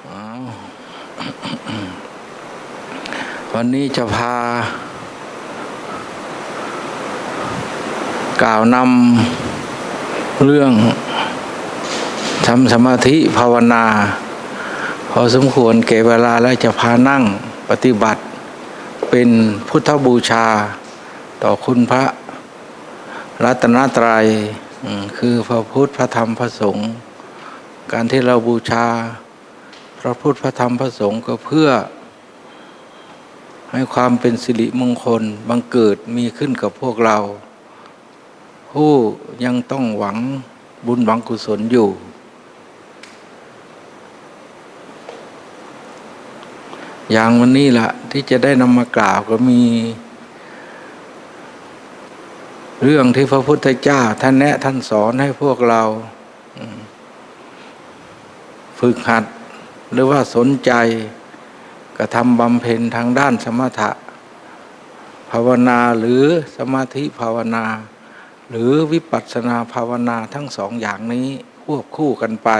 วันนี้จะพากล่าวนำเรื่องทำสมาธิภาวนาพอสมควรแก่เวลาแล้วจะพานั่งปฏิบัติเป็นพุทธบูชาต่อคุณพระรัตนตรัยคือพระพุทธพระธรรมพระสงฆ์การที่เราบูชาพระพุทธพระธรรมพระสงฆ์ก็เพื่อให้ความเป็นสิริมงคลบังเกิดมีขึ้นกับพวกเราผู้ยังต้องหวังบุญหวังกุศลอยู่อย่างวันนี้ล่ะที่จะได้นำมากล่าวก็มีเรื่องที่พระพุทธเจ้าท่านแนะท่านสอนให้พวกเราฝึกหัดหรือว่าสนใจกระทำบำเพ็ญทางด้านสมถะภาวนาหรือสมาธิภาวนาหรือวิปัสสนาภาวนาทั้งสองอย่างนี้ควบคู่กันไป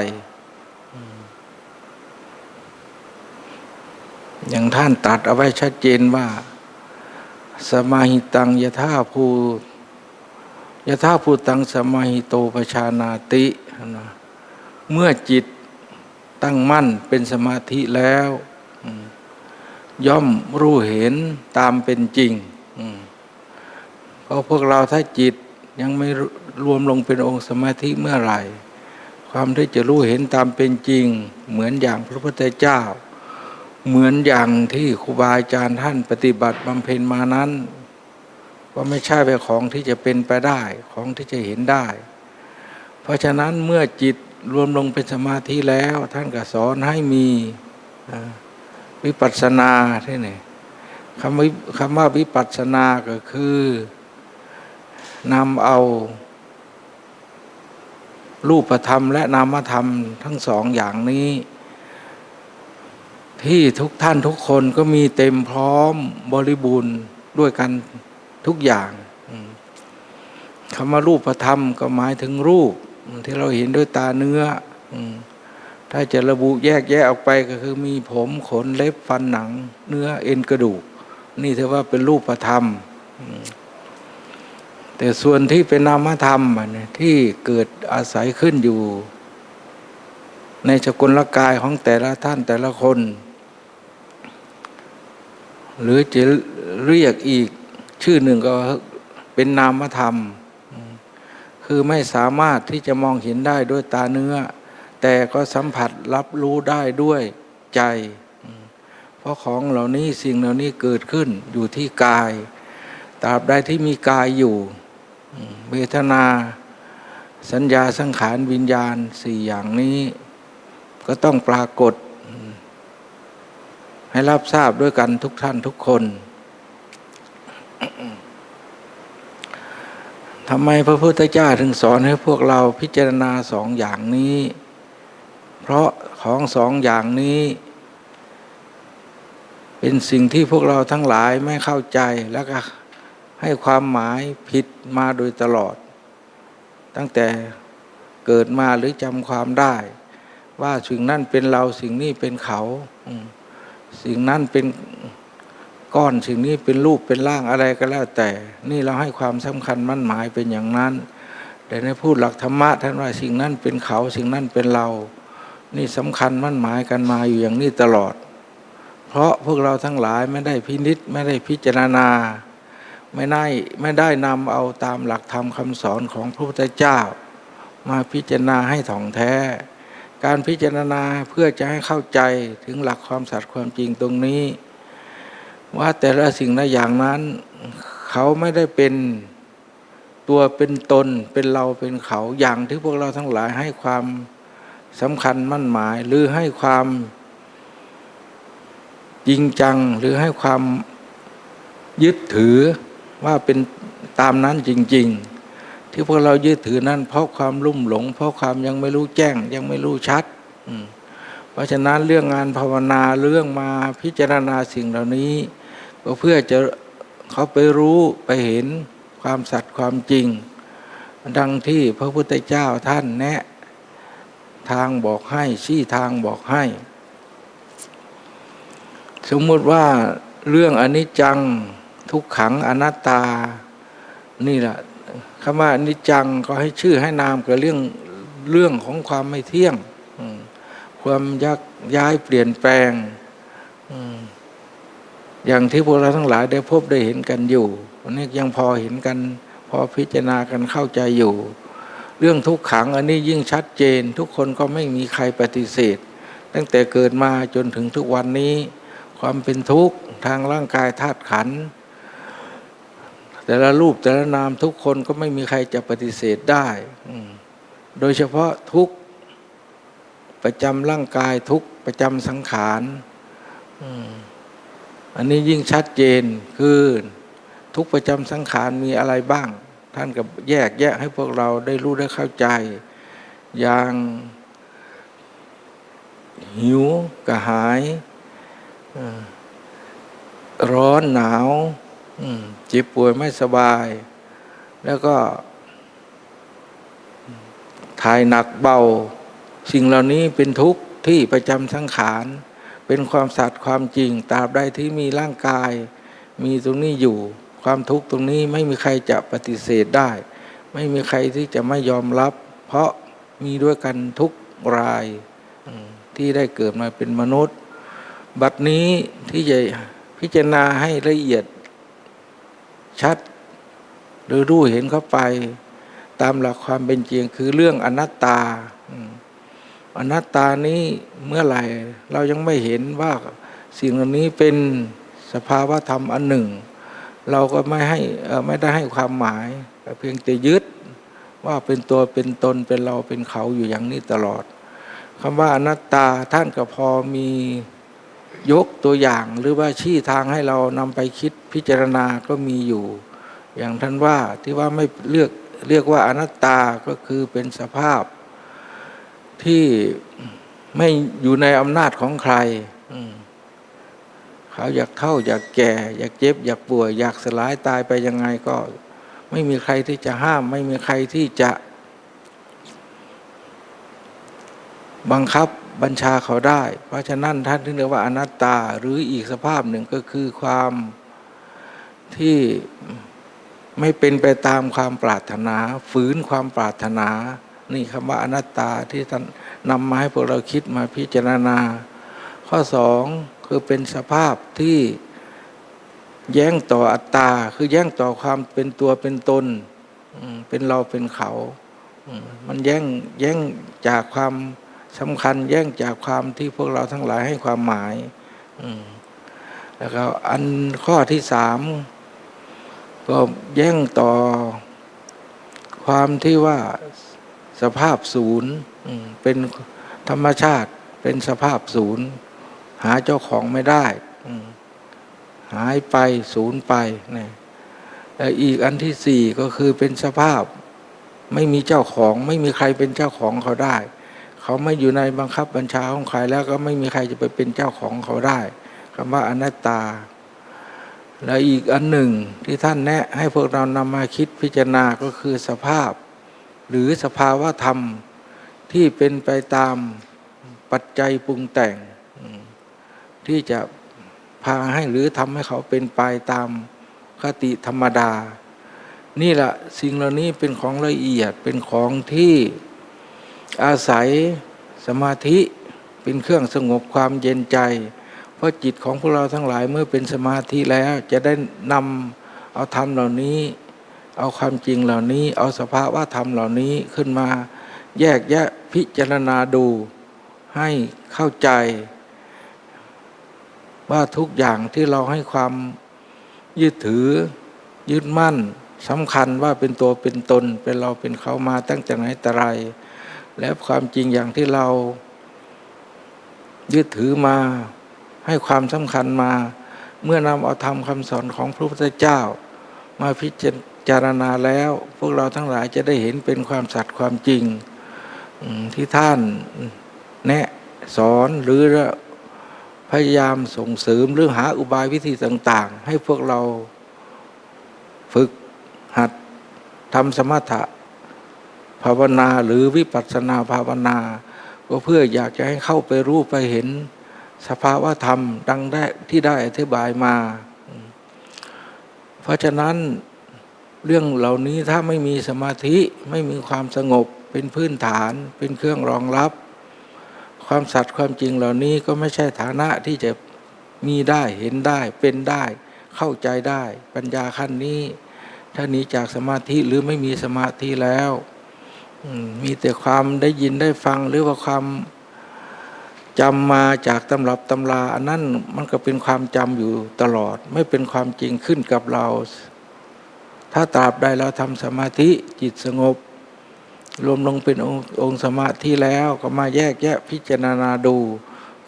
อย่างท่านตรัสเอาไว้ชัดเจนว่าสมาหิตังยถาภูตังสมาหิโตปชานาติเมื่อจิตตั้งมั่นเป็นสมาธิแล้วย่อมรู้เห็นตามเป็นจริงเพราะพวกเราถ้าจิตยังไม่รวมลงเป็นองค์สมาธิเมื่อไหร่ความที่จะรู้เห็นตามเป็นจริงเหมือนอย่างพระพุทธเจ้าเหมือนอย่างที่ครูบาอาจารย์ท่านปฏิบัติบำเพ็ญมานั้นก็ไม่ใช่เป็นของที่จะเป็นไปได้ของที่จะเห็นได้เพราะฉะนั้นเมื่อจิตรวมลงเป็นสมาธิแล้วท่านก็สอนให้มีวิปัสสนาที่นี่คำว่าวิปัสสนาก็คือนำเอารูปธรรมและนามธรรมทั้งสองอย่างนี้ที่ทุกท่านทุกคนก็มีเต็มพร้อมบริบูรณ์ด้วยกันทุกอย่างคำว่ารูปธรรมก็หมายถึงรูปที่เราเห็นด้วยตาเนื้อถ้าจะระบุแยกแยะออกไปก็คือมีผมขนเล็บฟันหนังเนื้อเอ็นกระดูกนี่ถือว่าเป็นรูปธรรมแต่ส่วนที่เป็นนามธรรมที่เกิดอาศัยขึ้นอยู่ในสกุลกายของแต่ละท่านแต่ละคนหรือจะเรียกอีกชื่อหนึ่งก็เป็นนามธรรมคือไม่สามารถที่จะมองเห็นได้ด้วยตาเนื้อแต่ก็สัมผัสรับรู้ได้ด้วยใจเพราะของเหล่านี้สิ่งเหล่านี้เกิดขึ้นอยู่ที่กายตราบใดที่มีกายอยู่เวทนาสัญญาสังขารวิญญาณสี่อย่างนี้ก็ต้องปรากฏให้รับทราบด้วยกันทุกท่านทุกคนทำไมพระพุทธเจ้าถึงสอนให้พวกเราพิจารณาสองอย่างนี้เพราะของสองอย่างนี้เป็นสิ่งที่พวกเราทั้งหลายไม่เข้าใจแล้วก็ให้ความหมายผิดมาโดยตลอดตั้งแต่เกิดมาหรือจำความได้ว่าสิ่งนั้นเป็นเราสิ่งนี้เป็นเขาสิ่งนั้นเป็นก้อนสิ่งนี้เป็นรูปเป็นร่างอะไรก็แล้วแต่นี่เราให้ความสำคัญมั่นหมายเป็นอย่างนั้นแต่ในพูดหลักธรรมะท่านว่าสิ่งนั้นเป็นเขาสิ่งนั้นเป็นเรานี่สำคัญมั่นหมายกันมาอยู่อย่างนี้ตลอดเพราะพวกเราทั้งหลายไม่ได้พินิจไม่ได้พิจารณาไม่ได้นำเอาตามหลักธรรมคำสอนของพระพุทธเจ้ามาพิจารณาให้ถ่องแท้การพิจารณาเพื่อจะให้เข้าใจถึงหลักความสัตย์ความจริงตรงนี้ว่าแต่ละสิ่งละอย่างนั้นเขาไม่ได้เป็นตัวเป็นตนเป็นเราเป็นเขาอย่างที่พวกเราทั้งหลายให้ความสำคัญมั่นหมายหรือให้ความจริงจังหรือให้ความยึดถือว่าเป็นตามนั้นจริงๆที่พวกเรายึดถือนั้นเพราะความลุ่มหลงเพราะความยังไม่รู้แจ้งยังไม่รู้ชัดเพราะฉะนั้นเรื่องงานภาวนาเรื่องมาพิจารณาสิ่งเหล่านี้ก็เพื่อจะเขาไปรู้ไปเห็นความสัตย์ความจริงดังที่พระพุทธเจ้าท่านแนะทางบอกให้ชี้ทางบอกให้ สมมุติว่าเรื่องอนิจจังทุกขังอนัตตานี่แหละคำว่าอนิจจังก็ให้ชื่อให้นามกับเรื่องของความไม่เที่ยงความยักย้ายเปลี่ยนแปลงอย่างที่พวกเราทั้งหลายได้พบได้เห็นกันอยู่วันนี้ยังพอเห็นกันพอพิจารณากันเข้าใจอยู่เรื่องทุกขังอันนี้ยิ่งชัดเจนทุกคนก็ไม่มีใครปฏิเสธตั้งแต่เกิดมาจนถึงทุกวันนี้ความเป็นทุกข์ทางร่างกายธาตุขันธ์แต่ละรูปแต่ละนามทุกคนก็ไม่มีใครจะปฏิเสธได้โดยเฉพาะทุกข์ประจำร่างกายทุกข์ประจำสังขารอันนี้ยิ่งชัดเจนคือทุกข์ประจำสังขารมีอะไรบ้างท่านก็แยกแยะให้พวกเราได้รู้ได้เข้าใจอย่างหิวกระหายร้อนหนาวเจ็บป่วยไม่สบายแล้วก็ถ่ายหนักเบาสิ่งเหล่านี้เป็นทุกข์ที่ประจำสังขารเป็นความสัตย์ความจริงตราบใดที่มีร่างกายมีตรงนี้อยู่ความทุกข์ตรงนี้ไม่มีใครจะปฏิเสธได้ไม่มีใครที่จะไม่ยอมรับเพราะมีด้วยกันทุกรายที่ได้เกิดมาเป็นมนุษย์บัดนี้ที่จะพิจารณาให้ละเอียดชัดหรือรู้เห็นเข้าไปตามหลักความเป็นจริงคือเรื่องอนัตตาอนัตตานี้เมื่อไหร่เรายังไม่เห็นว่าสิ่งเหล่านี้เป็นสภาวะธรรมอันหนึ่งเราก็ไม่ได้ให้ความหมายเพียงแต่ยึดว่าเป็นตัวเป็นตนเป็นเราเป็นเขาอยู่อย่างนี้ตลอดคำว่าอนัตตาท่านก็พอมียกตัวอย่างหรือว่าชี้ทางให้เรานำไปคิดพิจารณาก็มีอยู่อย่างท่านว่าที่ว่าไม่เรียกว่าอนัตตาก็คือเป็นสภาพที่ไม่อยู่ในอำนาจของใครเขาอยากเฒ่าอยากแก่อยากเจ็บอยากป่วยอยากสลายตายไปยังไงก็ไม่มีใครที่จะห้ามไม่มีใครที่จะบังคับบัญชาเขาได้เพราะฉะนั้นท่านถึงเรียกว่าอนัตตาหรืออีกสภาพหนึ่งก็คือความที่ไม่เป็นไปตามความปรารถนาฝืนความปรารถนานี่คำว่าอนัตตาที่ท่านนำมาให้พวกเราคิดมาพิจารณาข้อสองคือเป็นสภาพที่แย้งต่ออัตตาคือแย้งต่อความเป็นตัวเป็นตนเป็นเราเป็นเขามันแย้งจากความสำคัญแย้งจากความที่พวกเราทั้งหลายให้ความหมายแล้วก็อันข้อที่สามก็แย้งต่อความที่ว่าสภาพศูนย์เป็นธรรมชาติเป็นสภาพศูนย์หาเจ้าของไม่ได้หายไปศูนย์ไปเนี่ยแล้วอีกอันที่สี่ก็คือเป็นสภาพไม่มีเจ้าของไม่มีใครเป็นเจ้าของเขาได้เขาไม่อยู่ในบังคับบัญชาของใครแล้วก็ไม่มีใครจะไปเป็นเจ้าของเขาได้คำว่าอนัตตาและอีกอันหนึ่งที่ท่านแนะให้พวกเรานำมาคิดพิจารณาก็คือสภาพหรือสภาวะธรรมที่เป็นไปตามปัจจัยปรุงแต่งที่จะพาให้หรือทำให้เขาเป็นไปตามคติธรรมดานี่แหละสิ่งเหล่านี้เป็นของละเอียดเป็นของที่อาศัยสมาธิเป็นเครื่องสงบความเย็นใจเพราะจิตของพวกเราทั้งหลายเมื่อเป็นสมาธิแล้วจะได้นำเอาธรรมเหล่านี้เอาความจริงเหล่านี้เอาสภาวะธรรมเหล่านี้ขึ้นมาแยกแยะพิจารณาดูให้เข้าใจว่าทุกอย่างที่เราให้ความยึดถือยึดมั่นสำคัญว่าเป็นตัวเป็นตนเป็นเราเป็นเขามาตั้งแต่ไหนแต่ไรและความจริงอย่างที่เรายึดถือมาให้ความสำคัญมาเมื่อนำเอาธรรมคำสอนของพระพุทธเจ้ามาพิจารณาแล้วพวกเราทั้งหลายจะได้เห็นเป็นความสัตย์ความจริงที่ท่านแนะสอนหรือพยายามส่งเสริมหรือหาอุบายวิธีต่างๆให้พวกเราฝึกหัดทำสมถะภาวนาหรือวิปัสสนาภาวนาก็เพื่ออยากจะให้เข้าไปรู้ไปเห็น สภาวะธรรมดังได้ที่ได้อธิบายมาเพราะฉะนั้นเรื่องเหล่านี้ถ้าไม่มีสมาธิไม่มีความสงบเป็นพื้นฐานเป็นเครื่องรองรับความสัตย์ความจริงเหล่านี้ก็ไม่ใช่ฐานะที่จะมีได้เห็นได้เป็นได้เข้าใจได้ปัญญาขั้นนี้ถ้าหนีจากสมาธิหรือไม่มีสมาธิแล้วมีแต่ความได้ยินได้ฟังหรือว่าความจำมาจากตำรับตำราอันนั้นมันก็เป็นความจำอยู่ตลอดไม่เป็นความจริงขึ้นกับเราถ้าตราบใดเราทำสมาธิจิตสงบรวมลงเป็นองค์สมาธิแล้วก็มาแยกแยะพิจารณาดู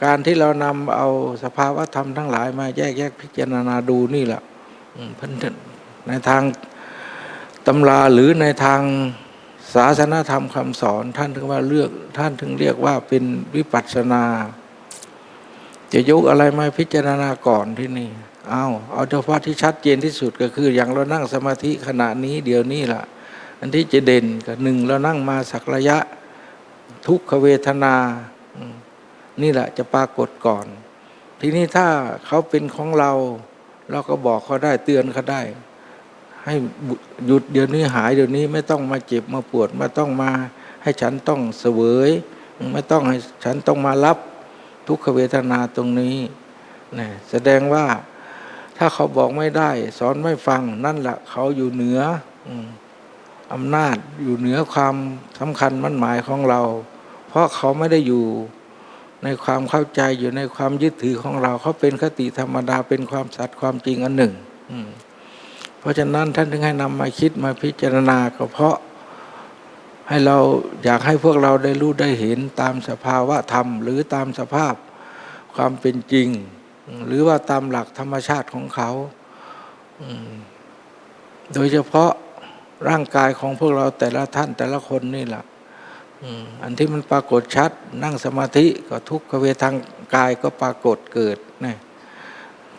การที่เรานำเอาสภาวะธรรมทั้งหลายมาแยกแยะพิจารณาดูนี่แหละในทางตำราหรือในทางศาสนธรรมคำสอนท่านถึงเรียกว่าเป็นวิปัสสนาจะยกอะไรมาพิจารณาก่อนที่นี่เอาเฉพาะที่ชัดเจนที่สุดก็คืออย่างเรานั่งสมาธิขณะนี้เดี๋ยวนี้ล่ะอันที่จะเด่นกับหนึ่งเรานั่งมาสักระยะทุกขเวทนานี่แหละจะปรากฏก่อนทีนี้ถ้าเขาเป็นของเราเราก็บอกเขาได้เตือนเขาได้ให้หยุดเดี๋ยวนี้หายเดี๋ยวนี้ไม่ต้องมาเจ็บมาปวดไม่ต้องมาให้ฉันต้องเสวยไม่ต้องให้ฉันต้องมารับทุกขเวทนาตรงนี้นะแสดงว่าถ้าเขาบอกไม่ได้สอนไม่ฟังนั่นแหละเขาอยู่เหนืออำนาจอยู่เหนือความสำคัญมั่นหมายของเราเพราะเขาไม่ได้อยู่ในความเข้าใจอยู่ในความยึดถือของเราเขาเป็นคติธรรมดาเป็นความสัตย์ความจริงอันหนึ่งเพราะฉะนั้นท่านถึงให้นำมาคิดมาพิจารณาก็เพราะให้เราอยากให้พวกเราได้รู้ได้เห็นตามสภาวะธรรมหรือตามสภาพความเป็นจริงหรือว่าตามหลักธรรมชาติของเขาโดยเฉพาะร่างกายของพวกเราแต่ละท่านแต่ละคนนี่แหละอันที่มันปรากฏชัดนั่งสมาธิก็ทุกขเวทางกายก็ปรากฏเกิดนะ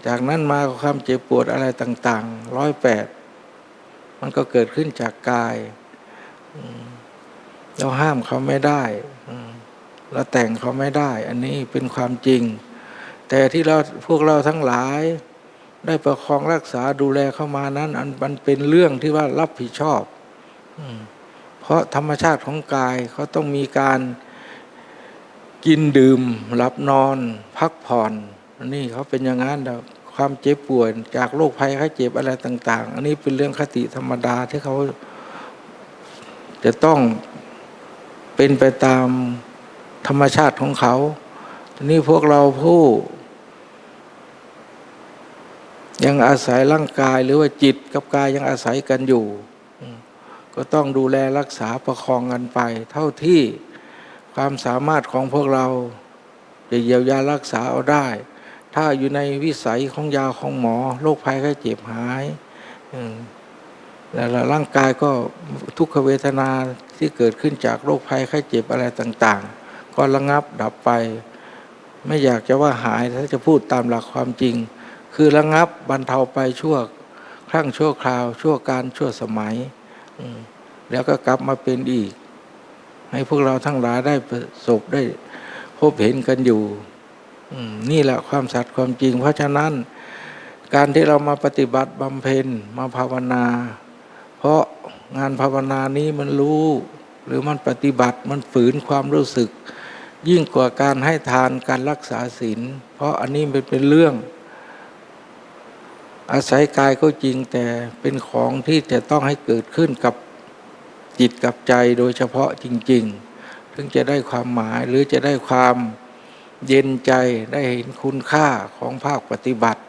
จากนั้นมาความเจ็บปวดอะไรต่างๆ108มันก็เกิดขึ้นจากกายเราห้ามเขาไม่ได้เราแต่งเขาไม่ได้อันนี้เป็นความจริงแต่ที่พวกเราทั้งหลายได้ประคองรักษาดูแลเข้ามานั้นมันเป็นเรื่องที่ว่ารับผิดชอบเพราะธรรมชาติของกายเขาต้องมีการกินดื่มหลับนอนพักผ่อนอันนี้เขาเป็นอย่างนั้นแต่ความเจ็บป่วยจากโรคภัยไข้เจ็บอะไรต่างๆอันนี้เป็นเรื่องคติธรรมดาที่เขาจะต้องเป็นไปตามธรรมชาติของเขาทีนี้พวกเราผู้ยังอาศัยร่างกายหรือว่าจิตกับกายยังอาศัยกันอยู่ก็ต้องดูแลรักษาประคองกันไปเท่าที่ความสามารถของพวกเราจะเยียวยารักษาเอาได้ถ้าอยู่ในวิสัยของยาของหมอโรคภัยไข้เจ็บหายแล้วร่างกายก็ทุกขเวทนาที่เกิดขึ้นจากโรคภัยไข้เจ็บอะไรต่างๆก็ระงับดับไปไม่อยากจะว่าหายถ้าจะพูดตามหลักความจริงคือระงับบรรเทาไปชั่วครั้งชั่วคราวชั่วการชั่วสมัยแล้วก็กลับมาเป็นอีกให้พวกเราทั้งหลายได้ประสบได้พบเห็นกันอยู่นี่แหละความสัตย์ความจริงเพราะฉะนั้นการที่เรามาปฏิบัติบำเพ็ญมาภาวนาเพราะงานภาวนานี้มันรู้หรือมันปฏิบัติมันฝืนความรู้สึกยิ่งกว่าการให้ทานการรักษาศีลเพราะอันนี้เป็นเรื่องอาศัยกายก็จริงแต่เป็นของที่จะต้องให้เกิดขึ้นกับจิตกับใจโดยเฉพาะจริงๆถึงจะได้ความหมายหรือจะได้ความเย็นใจได้เห็นคุณค่าของภาคปฏิบัติ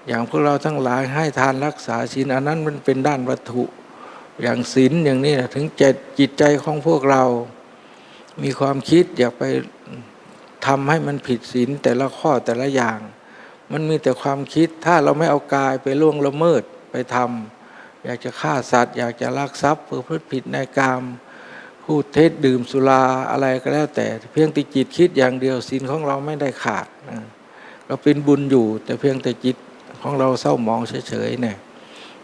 อย่างพวกเราทั้งหลายให้ทานรักษาศีลอันนั้นมันเป็นด้านวัตถุอย่างศีลอย่างนี้นะถึงจิตใจของพวกเรามีความคิดอยากไปทำให้มันผิดศีลแต่ละข้อแต่ละอย่างมันมีแต่ความคิดถ้าเราไม่เอากายไปล่วงละเมิดไปทำอยากจะฆ่าสัตว์อยากจะลักทรัพย์ประพฤติผิดในกามพูดเท็จดื่มสุราอะไรก็แล้วแต่เพียงแต่จิตคิดอย่างเดียวศีลของเราไม่ได้ขาดเราเป็นบุญอยู่แต่เพียงแต่จิตของเราเศร้าหมองเฉยๆเนี่ย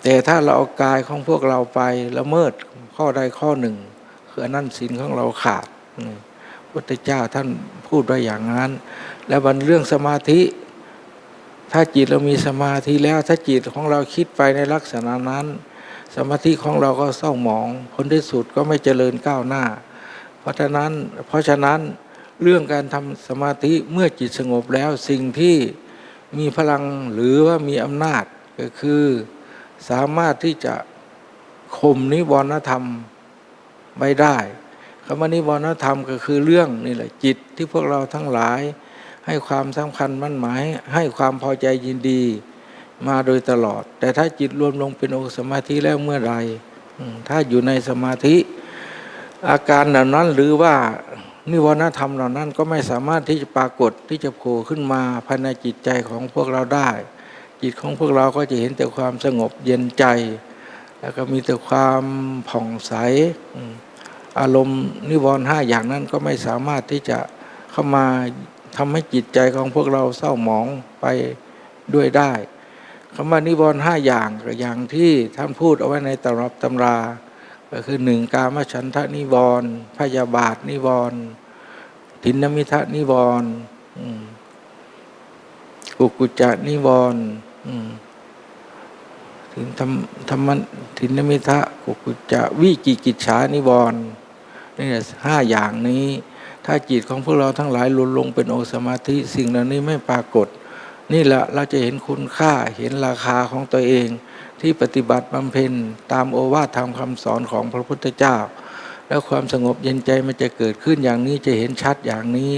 แต่ถ้าเราเอากายของพวกเราไปละเมิดข้อใดข้อหนึ่งคืออันนั้นศีลของเราขาดเพ พุทธเจ้าท่านพูดไว้อย่างนั้นแล้ววันเรื่องสมาธิถ้าจิตเรามีสมาธิแล้วถ้าจิตของเราคิดไปในลักษณะนั้นสมาธิของเราก็เศร้าหมองผลที่สุดก็ไม่เจริญก้าวหน้าเพราะฉะนั้นเรื่องการทำสมาธิเมื่อจิตสงบแล้วสิ่งที่มีพลังหรือว่ามีอำนาจก็คือสามารถที่จะข่มนิวรณธรรมไว้ได้คำว่านิวรณธรรมก็คือเรื่องนี่แหละจิตที่พวกเราทั้งหลายให้ความสำคัญมั่นหมายให้ความพอใจยินดีมาโดยตลอดแต่ถ้าจิตรวมลงเป็นองค์สมาธิแล้วเมื่อไรถ้าอยู่ในสมาธิอาการเหล่านั้นหรือว่านิวรณธรรมเหล่านั้นก็ไม่สามารถที่จะปรากฏที่จะโผล่ขึ้นมาภายในจิตใจของพวกเราได้จิตของพวกเราก็จะเห็นแต่ความสงบเย็นใจแล้วก็มีแต่ความผ่องใสอารมณ์นิวรณ์5อย่างนั้นก็ไม่สามารถที่จะเข้ามาทำให้จิตใจของพวกเราเศร้าหมองไปด้วยได้คำว่านิวรณ์5อย่างก็อย่างที่ท่านพูดเอาไว้ในตำราก็คือ1กามฉันทะนิวรณ์พยาบาทนิวรณ์ทินนมิทะนิวรณ์กุกุจจะนิวรณ์ทินนมิทะกุกุจจะวิจิกิจฉานิวรณ์นี่5อย่างนี้ถ้าจิตของพวกเราทั้งหลายหลุดลงเป็นองค์สมาธิสิ่งเหล่านี้ไม่ปรากฏนี่แหละเราจะเห็นคุณค่าเห็นราคาของตัวเองที่ปฏิบัติบำเพ็ญตามโอวาทธรรมคำสอนของพระพุทธเจ้าแล้วความสงบเย็นใจมันจะเกิดขึ้นอย่างนี้จะเห็นชัดอย่างนี้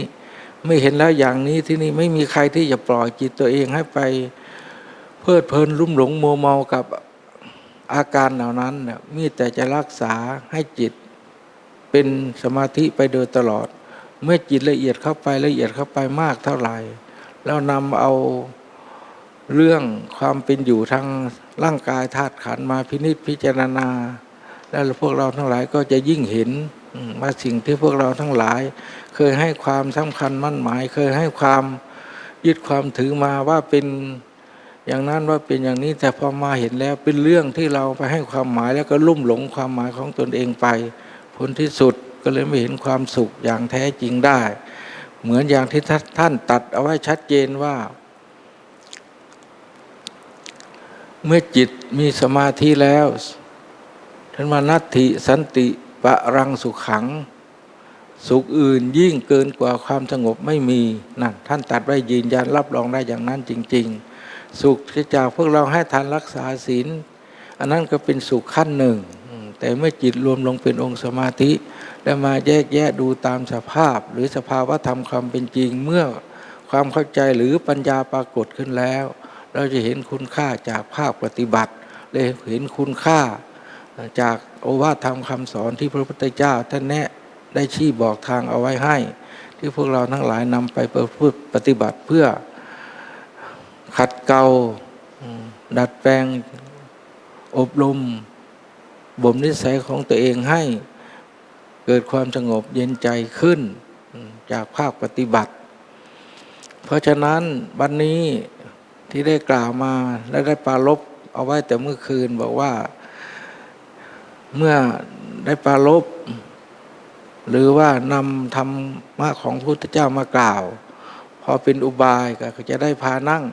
ไม่เห็นแล้วอย่างนี้ที่นี่ไม่มีใครที่จะปล่อยจิตตัวเองให้ไปเพลิดเพลินลุ่มหลงมัวเมากับอาการเหล่านั้นมีแต่จะรักษาให้จิตเป็นสมาธิไปโดยตลอดเมื่อจิตละเอียดเข้าไปมากเท่าไหร่แล้วนำเอาเรื่องความเป็นอยู่ทางร่างกายธาตุขันธ์มาพินิจพิจารณาแล้วพวกเราทั้งหลายก็จะยิ่งเห็นว่าสิ่งที่พวกเราทั้งหลายเคยให้ความสำคัญมั่นหมายเคยให้ความยึดความถือมาว่าเป็นอย่างนั้นว่าเป็นอย่างนี้แต่พอมาเห็นแล้วเป็นเรื่องที่เราไปให้ความหมายแล้วก็ลุ่มหลงความหมายของตนเองไปผลที่สุดก็เลยไม่เห็นความสุขอย่างแท้จริงได้เหมือนอย่างที่ท่านตัดเอาไว้ชัดเจนว่าเมื่อจิตมีสมาธิแล้วท่านว่านัตถิสันติปะรังสุขขังสุขอื่นยิ่งเกินกว่าความสงบไม่มีนั่นท่านตัดไว้ยืนยันรับรองได้อย่างนั้นจริงๆสุขที่จากพวกเราให้ทานรักษาศีลอันนั้นก็เป็นสุขขั้นหนึ่งแต่เมื่อจิตรวมลงเป็นองค์สมาธิแล้วมาแยกแยะดูตามสภาพหรือสภาวะธรรมความเป็นจริงเมื่อความเข้าใจหรือปัญญาปรากฏขึ้นแล้วเราจะเห็นคุณค่าจากภาคปฏิบัติเลยเห็นคุณค่าจากโอวาทธรรมคำสอนที่พระพุทธเจ้าท่านแนะได้ชี้บอกทางเอาไว้ให้ที่พวกเราทั้งหลายนำไปปฏิบัติเพื่อขัดเกลาดัดแปลงอบรมบ่มนิสัยของตัวเองให้เกิดความสงบเย็นใจขึ้นจากภาคปฏิบัติเพราะฉะนั้นวันนี้ที่ได้กล่าวมาและได้ปรารภเอาไว้แต่เมื่อคืนบอกว่าเมื่อได้ปรารภหรือว่านำธรรมะของพระพุทธเจ้ามากล่าวพอเป็นอุบายก็จะได้พานั่ง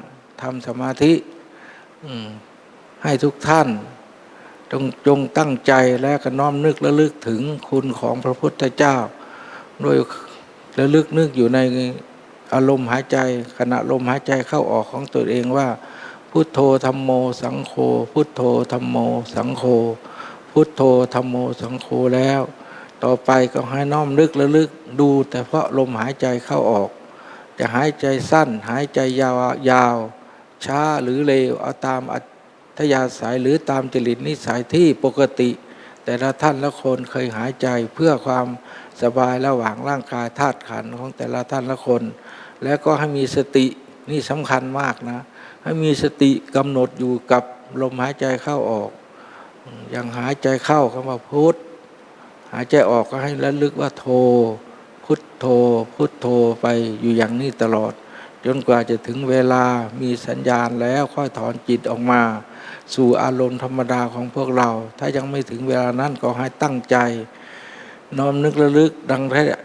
ทำสมาธิให้ทุกท่านจงตั้งใจและก็น้อมนึกระลึกถึงคุณของพระพุทธเจ้าโดยระลึกนึกอยู่ในอารมณ์หายใจขณะลมหายใจเข้าออกของตัวเองว่าพุทโธธัมโมสังโฆพุทโธธัมโมสังโฆพุทโธธัมโมสังโฆแล้วต่อไปก็ให้น้อมนึกระลึกดูแต่เพราะลมหายใจเข้าออกจะหายใจสั้นหายใจยาวช้าหรือเร็วเอาตามอัธยาศัยหรือตามจริตนิสัยที่ปกติแต่ละท่านละคนเคยหายใจเพื่อความสบายระหว่างร่างกายธาตุขันธ์ของแต่ละท่านละคนแล้วก็ให้มีสตินี่สำคัญมากนะให้มีสติกำหนดอยู่กับลมหายใจเข้าออกอย่างหายใจเข้าคำว่าพุทธหายใจออกก็ให้ระลึกว่าโธพุทโธพุทโธไปอยู่อย่างนี้ตลอดจนกว่าจะถึงเวลามีสัญญาณแล้วค่อยถอนจิตออกมาสู่อารมณ์ธรรมดาของพวกเราถ้ายังไม่ถึงเวลานั้นก็ให้ตั้งใจ น้อมนึกระลึกดัง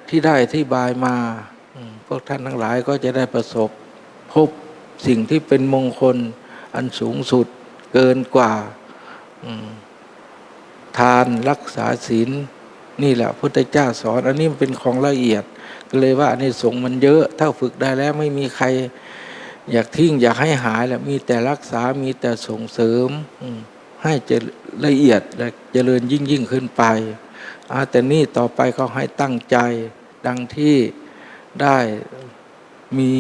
ที่ได้อธิบายมาพวกท่านทั้งหลายก็จะได้ประสบพบสิ่งที่เป็นมงคลอันสูงสุดเกินกว่าทานรักษาศีลนี่แหละพุทธเจ้าสอนอันนี้มันเป็นของละเอียดก็เลยว่าอานิสงส์มันเยอะถ้าฝึกได้แล้วไม่มีใครอยากทิ้งอยากให้หายแหละมีแต่รักษามีแต่ส่งเสริมให้จะละเอียดและเจริญยิ่งขึ้นไปแต่นี่ต่อไปก็ให้ตั้งใจดังที่ได้มี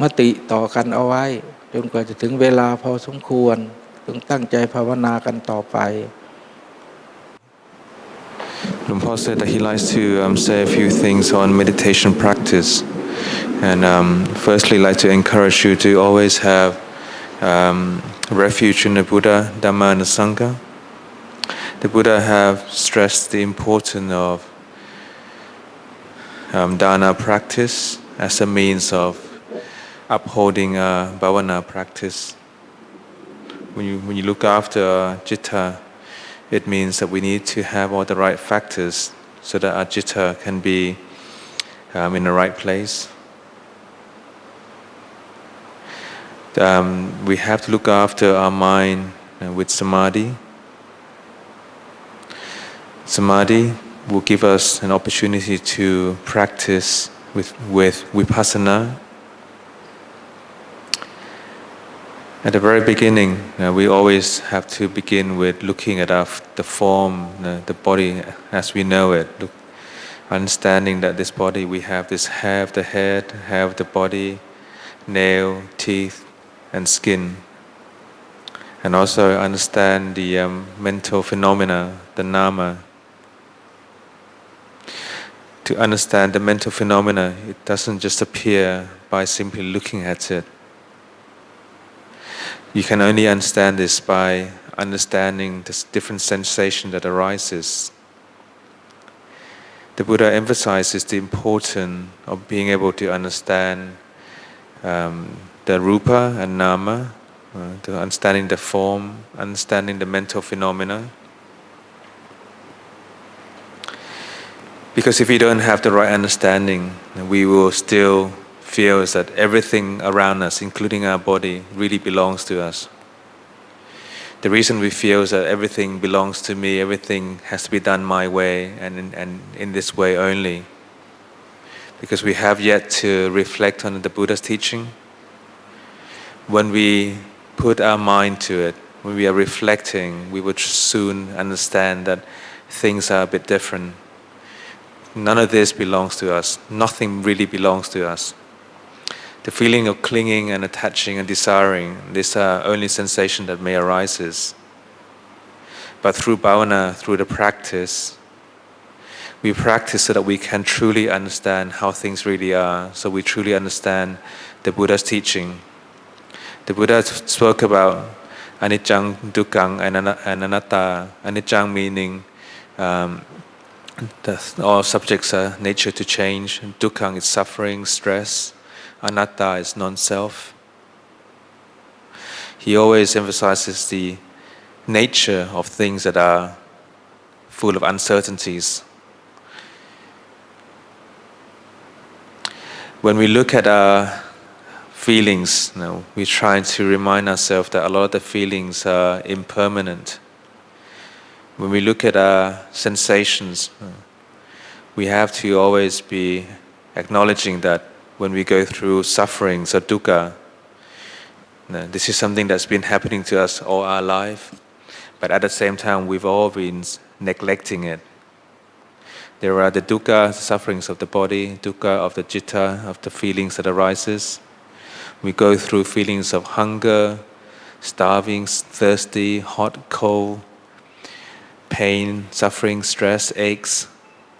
มติต่อกันเอาไว้จนกว่าจะถึงเวลาพอสมควรต้องตั้งใจภาวนากันต่อไป Luang Por said that he likes to say a few things on meditation practice. And firstly, I'd like to encourage you to always have refuge in the Buddha, Dhamma, and the Sangha. The Buddha have stressed the importance of dana practice as a means of upholding bhavana practice. When you look after citta, it means that we need to have all the right factors so that our citta can be in the right place. We have to look after our mind with samadhi. Samadhi will give us an opportunity to practice with vipassana. At the very beginning, we always have to begin with looking at the form, the body as we know it. Understanding that this body, we have the head, have the body, nail, teeth, and skin. And also understand the mental phenomena, the Dhamma. To understand the mental phenomena, it doesn't just appear by simply looking at it. You can only understand this by understanding this different sensation that arises. The Buddha emphasizes the importance of being able to understand the rupa and nama, to understanding the form, understanding the mental phenomena. Because if we don't have the right understanding, we will still feel that everything around us, including our body, really belongs to us. The reason we feel that everything belongs to me, everything has to be done my way and in this way only, because we have yet to reflect on the Buddha's teaching. When we put our mind to it, when we are reflecting, we would soon understand that things are a bit different. None of this belongs to us. Nothing really belongs to us. The feeling of clinging and attaching and desiring, these are only sensations that may arise. But through bhavana, through the practice, we practice so that we can truly understand how things really are, so we truly understand the Buddha's teaching. The Buddha spoke about anicca, dukkha, and anatta. Anicca meaning that all subjects are nature to change. Dukkha is suffering, stress. Anatta is non-self. He always emphasizes the nature of things that are full of uncertainties. When we look at our feelings, we try to remind ourselves that a lot of the feelings are impermanent. When we look at our sensations, we have to always be acknowledging that when we go through sufferings or dukkha, this is something that's been happening to us all our life, but at the same time we've all been neglecting it. There are the dukkha, sufferings of the body, dukkha of the citta, of the feelings that arises. We go through feelings of hunger, starving, thirsty, hot, cold, pain, suffering, stress, aches,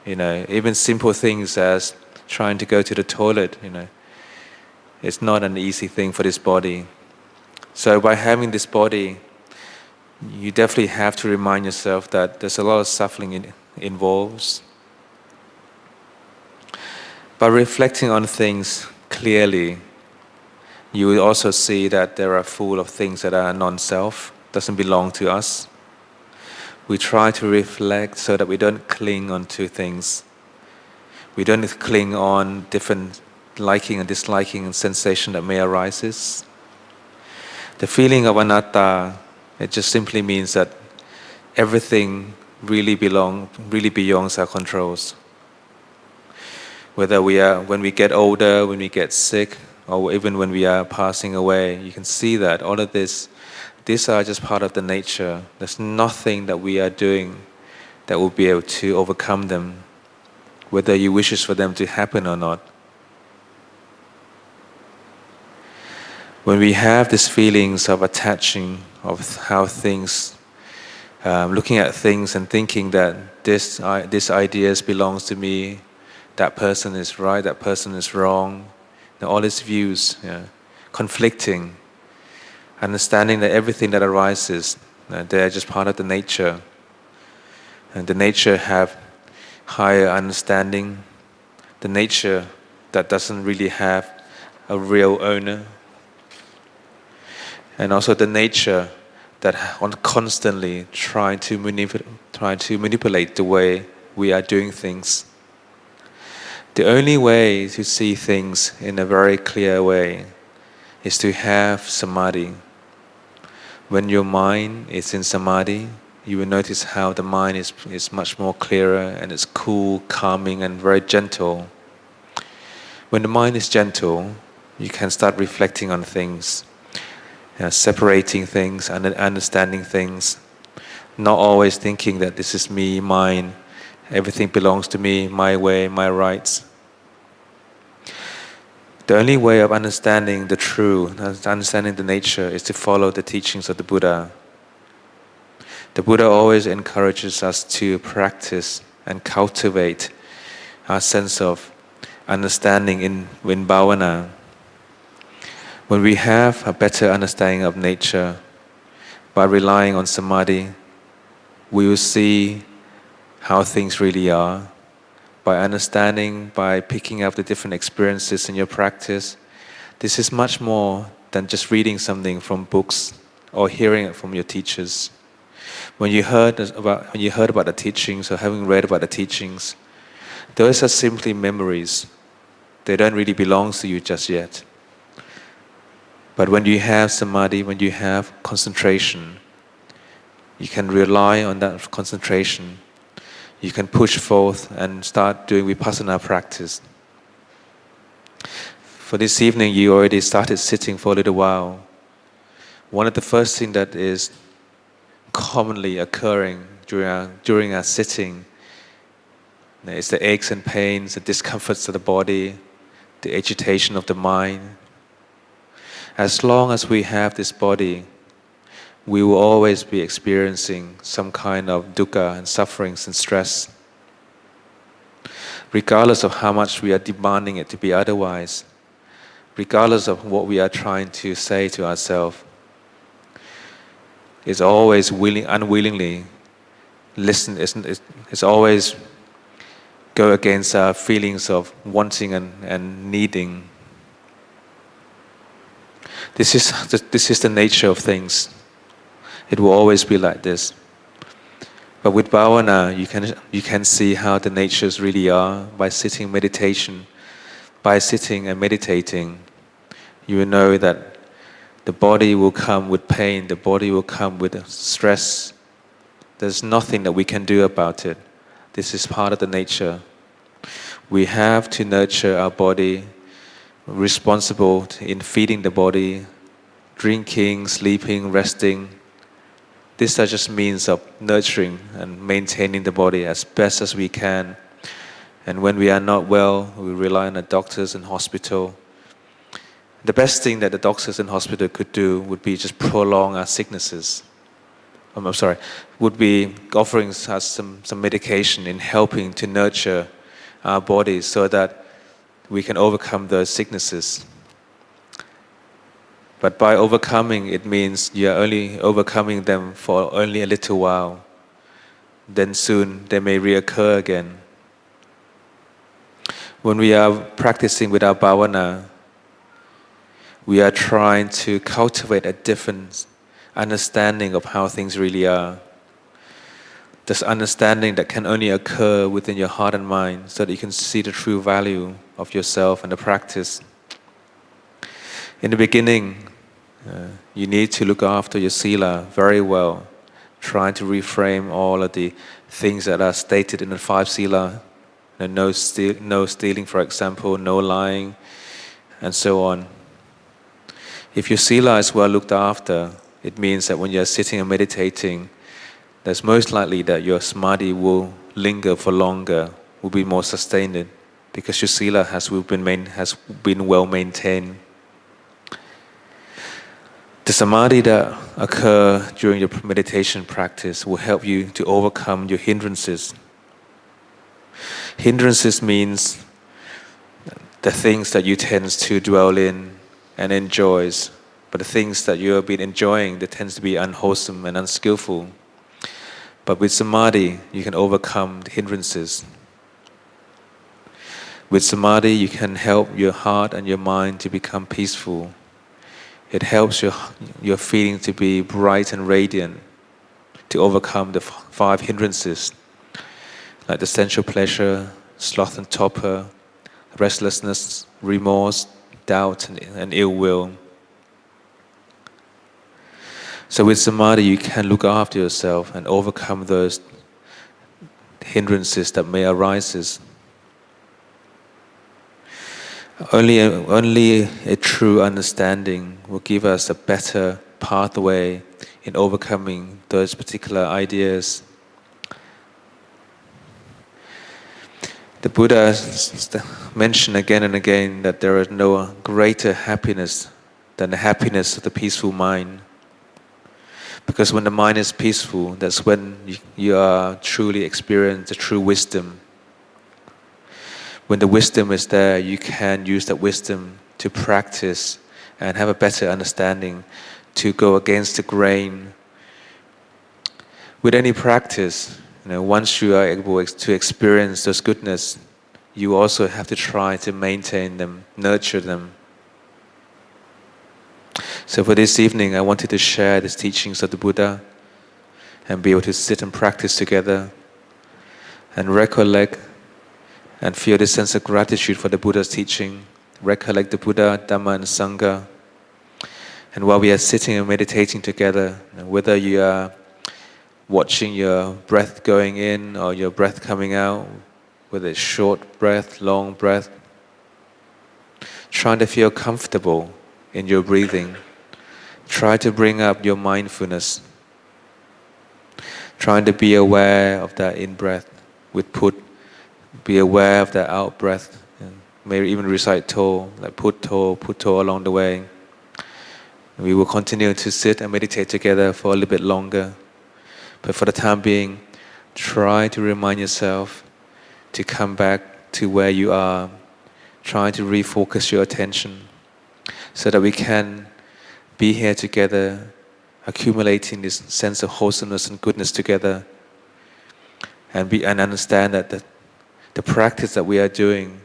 even simple things as trying to go to the toilet, it's not an easy thing for this body. So by having this body, you definitely have to remind yourself that there's a lot of suffering involved. By reflecting on things clearly, you will also see that there are full of things that are non-self, doesn't belong to us. We try to reflect so that we don't cling onto things. We don't cling on different liking and disliking and sensation that may arise. The feeling of anatta, it just simply means that everything really beyond our controls. Whether when we get older, when we get sick, or even when we are passing away, you can see that all of these are just part of the nature. There's nothing that we are doing that will be able to overcome them, whether you wishes for them to happen or not. When we have these feelings of attaching, of how things, looking at things and thinking that this ideas belongs to me, that person is right, that person is wrong, all these views, conflicting, understanding that everything that arises, they're just part of the nature, and the nature have higher understanding, the nature that doesn't really have a real owner, and also the nature that constantly trying to manipulate the way we are doing things. The only way to see things in a very clear way is to have samadhi. When your mind is in samadhi, you will notice how the mind is much more clearer and it's cool, calming and very gentle. When the mind is gentle, you can start reflecting on things, separating things, understanding things, not always thinking that this is me, mine, everything belongs to me, my way, my rights. The only way of understanding the true, understanding the nature, is to follow the teachings of the Buddha. The Buddha always encourages us to practice and cultivate our sense of understanding in bhavana. When we have a better understanding of nature, by relying on samadhi, we will see how things really are. By understanding, by picking up the different experiences in your practice, this is much more than just reading something from books or hearing it from your teachers. When you heard about the teachings or having read about the teachings, those are simply memories. They don't really belong to you just yet. But when you have samadhi, when you have concentration, you can rely on that concentration. You can push forth and start doing vipassana practice. For this evening, you already started sitting for a little while. One of the first things that is commonly occurring during our sitting is the aches and pains, the discomforts of the body, the agitation of the mind. As long as we have this body, we will always be experiencing some kind of dukkha and sufferings and stress, regardless of how much we are demanding it to be otherwise, regardless of what we are trying to say to ourselves. It's always unwillingly listen. It's always go against our feelings of wanting and needing. This is the nature of things. It will always be like this. But with bhavana, you can see how the natures really are by sitting meditation. By sitting and meditating, you will know that the body will come with pain, the body will come with stress. There's nothing that we can do about it. This is part of the nature. We have to nurture our body, responsible in feeding the body, drinking, sleeping, resting. These are just means of nurturing and maintaining the body as best as we can. And when we are not well, we rely on the doctors and hospital. The best thing that the doctors and hospital could do would be just prolong our sicknesses. Would be offering us some medication in helping to nurture our bodies so that we can overcome those sicknesses. But by overcoming, it means you are only overcoming them for only a little while. Then soon they may reoccur again. When we are practicing with our bhavana, we are trying to cultivate a different understanding of how things really are. this understanding that can only occur within your heart and mind, so that you can see the true value of yourself and the practice. In the beginning, you need to look after your sila very well, trying to reframe all of the things that are stated in the 5 sila. No stealing, for example, no lying, and so on. If your sila is well looked after, it means that when you're sitting and meditating, there's most likely that your samadhi will linger for longer, will be more sustained, because your sila has been well maintained. The samadhi that occur during your meditation practice will help you to overcome your hindrances. Hindrances means the things that you tend to dwell in and enjoys, but the things that you have been enjoying, that tends to be unwholesome and unskillful. But with samadhi, you can overcome the hindrances. With samadhi, you can help your heart and your mind to become peaceful. It helps your feeling to be bright and radiant, to overcome the 5 hindrances, like the sensual pleasure, sloth and torpor, restlessness, remorse, doubt, and ill will. So with samadhi, you can look after yourself and overcome those hindrances that may arise. Only a true understanding will give us a better pathway in overcoming those particular ideas. The Buddha mentioned again and again that there is no greater happiness than the happiness of the peaceful mind. Because when the mind is peaceful, that's when you are truly experience the true wisdom. When the wisdom is there, you can use that wisdom to practice and have a better understanding, to go against the grain. With any practice, once you are able to experience those goodness, you also have to try to maintain them, nurture them. So for this evening, I wanted to share these teachings of the Buddha and be able to sit and practice together and recollect and feel this sense of gratitude for the Buddha's teaching, recollect the Buddha, Dhamma and Sangha. And while we are sitting and meditating together, whether you are watching your breath going in or your breath coming out, whether it's short breath, long breath, trying to feel comfortable in your breathing. Try to bring up your mindfulness. Trying to be aware of that in-breath with put. Be aware of that out-breath. Maybe even recite to, like putto along the way. We will continue to sit and meditate together for a little bit longer. But for the time being, try to remind yourself to come back to where you are. Try to refocus your attention so that we can be here together, accumulating this sense of wholesomeness and goodness together, and understand that the practice that we are doing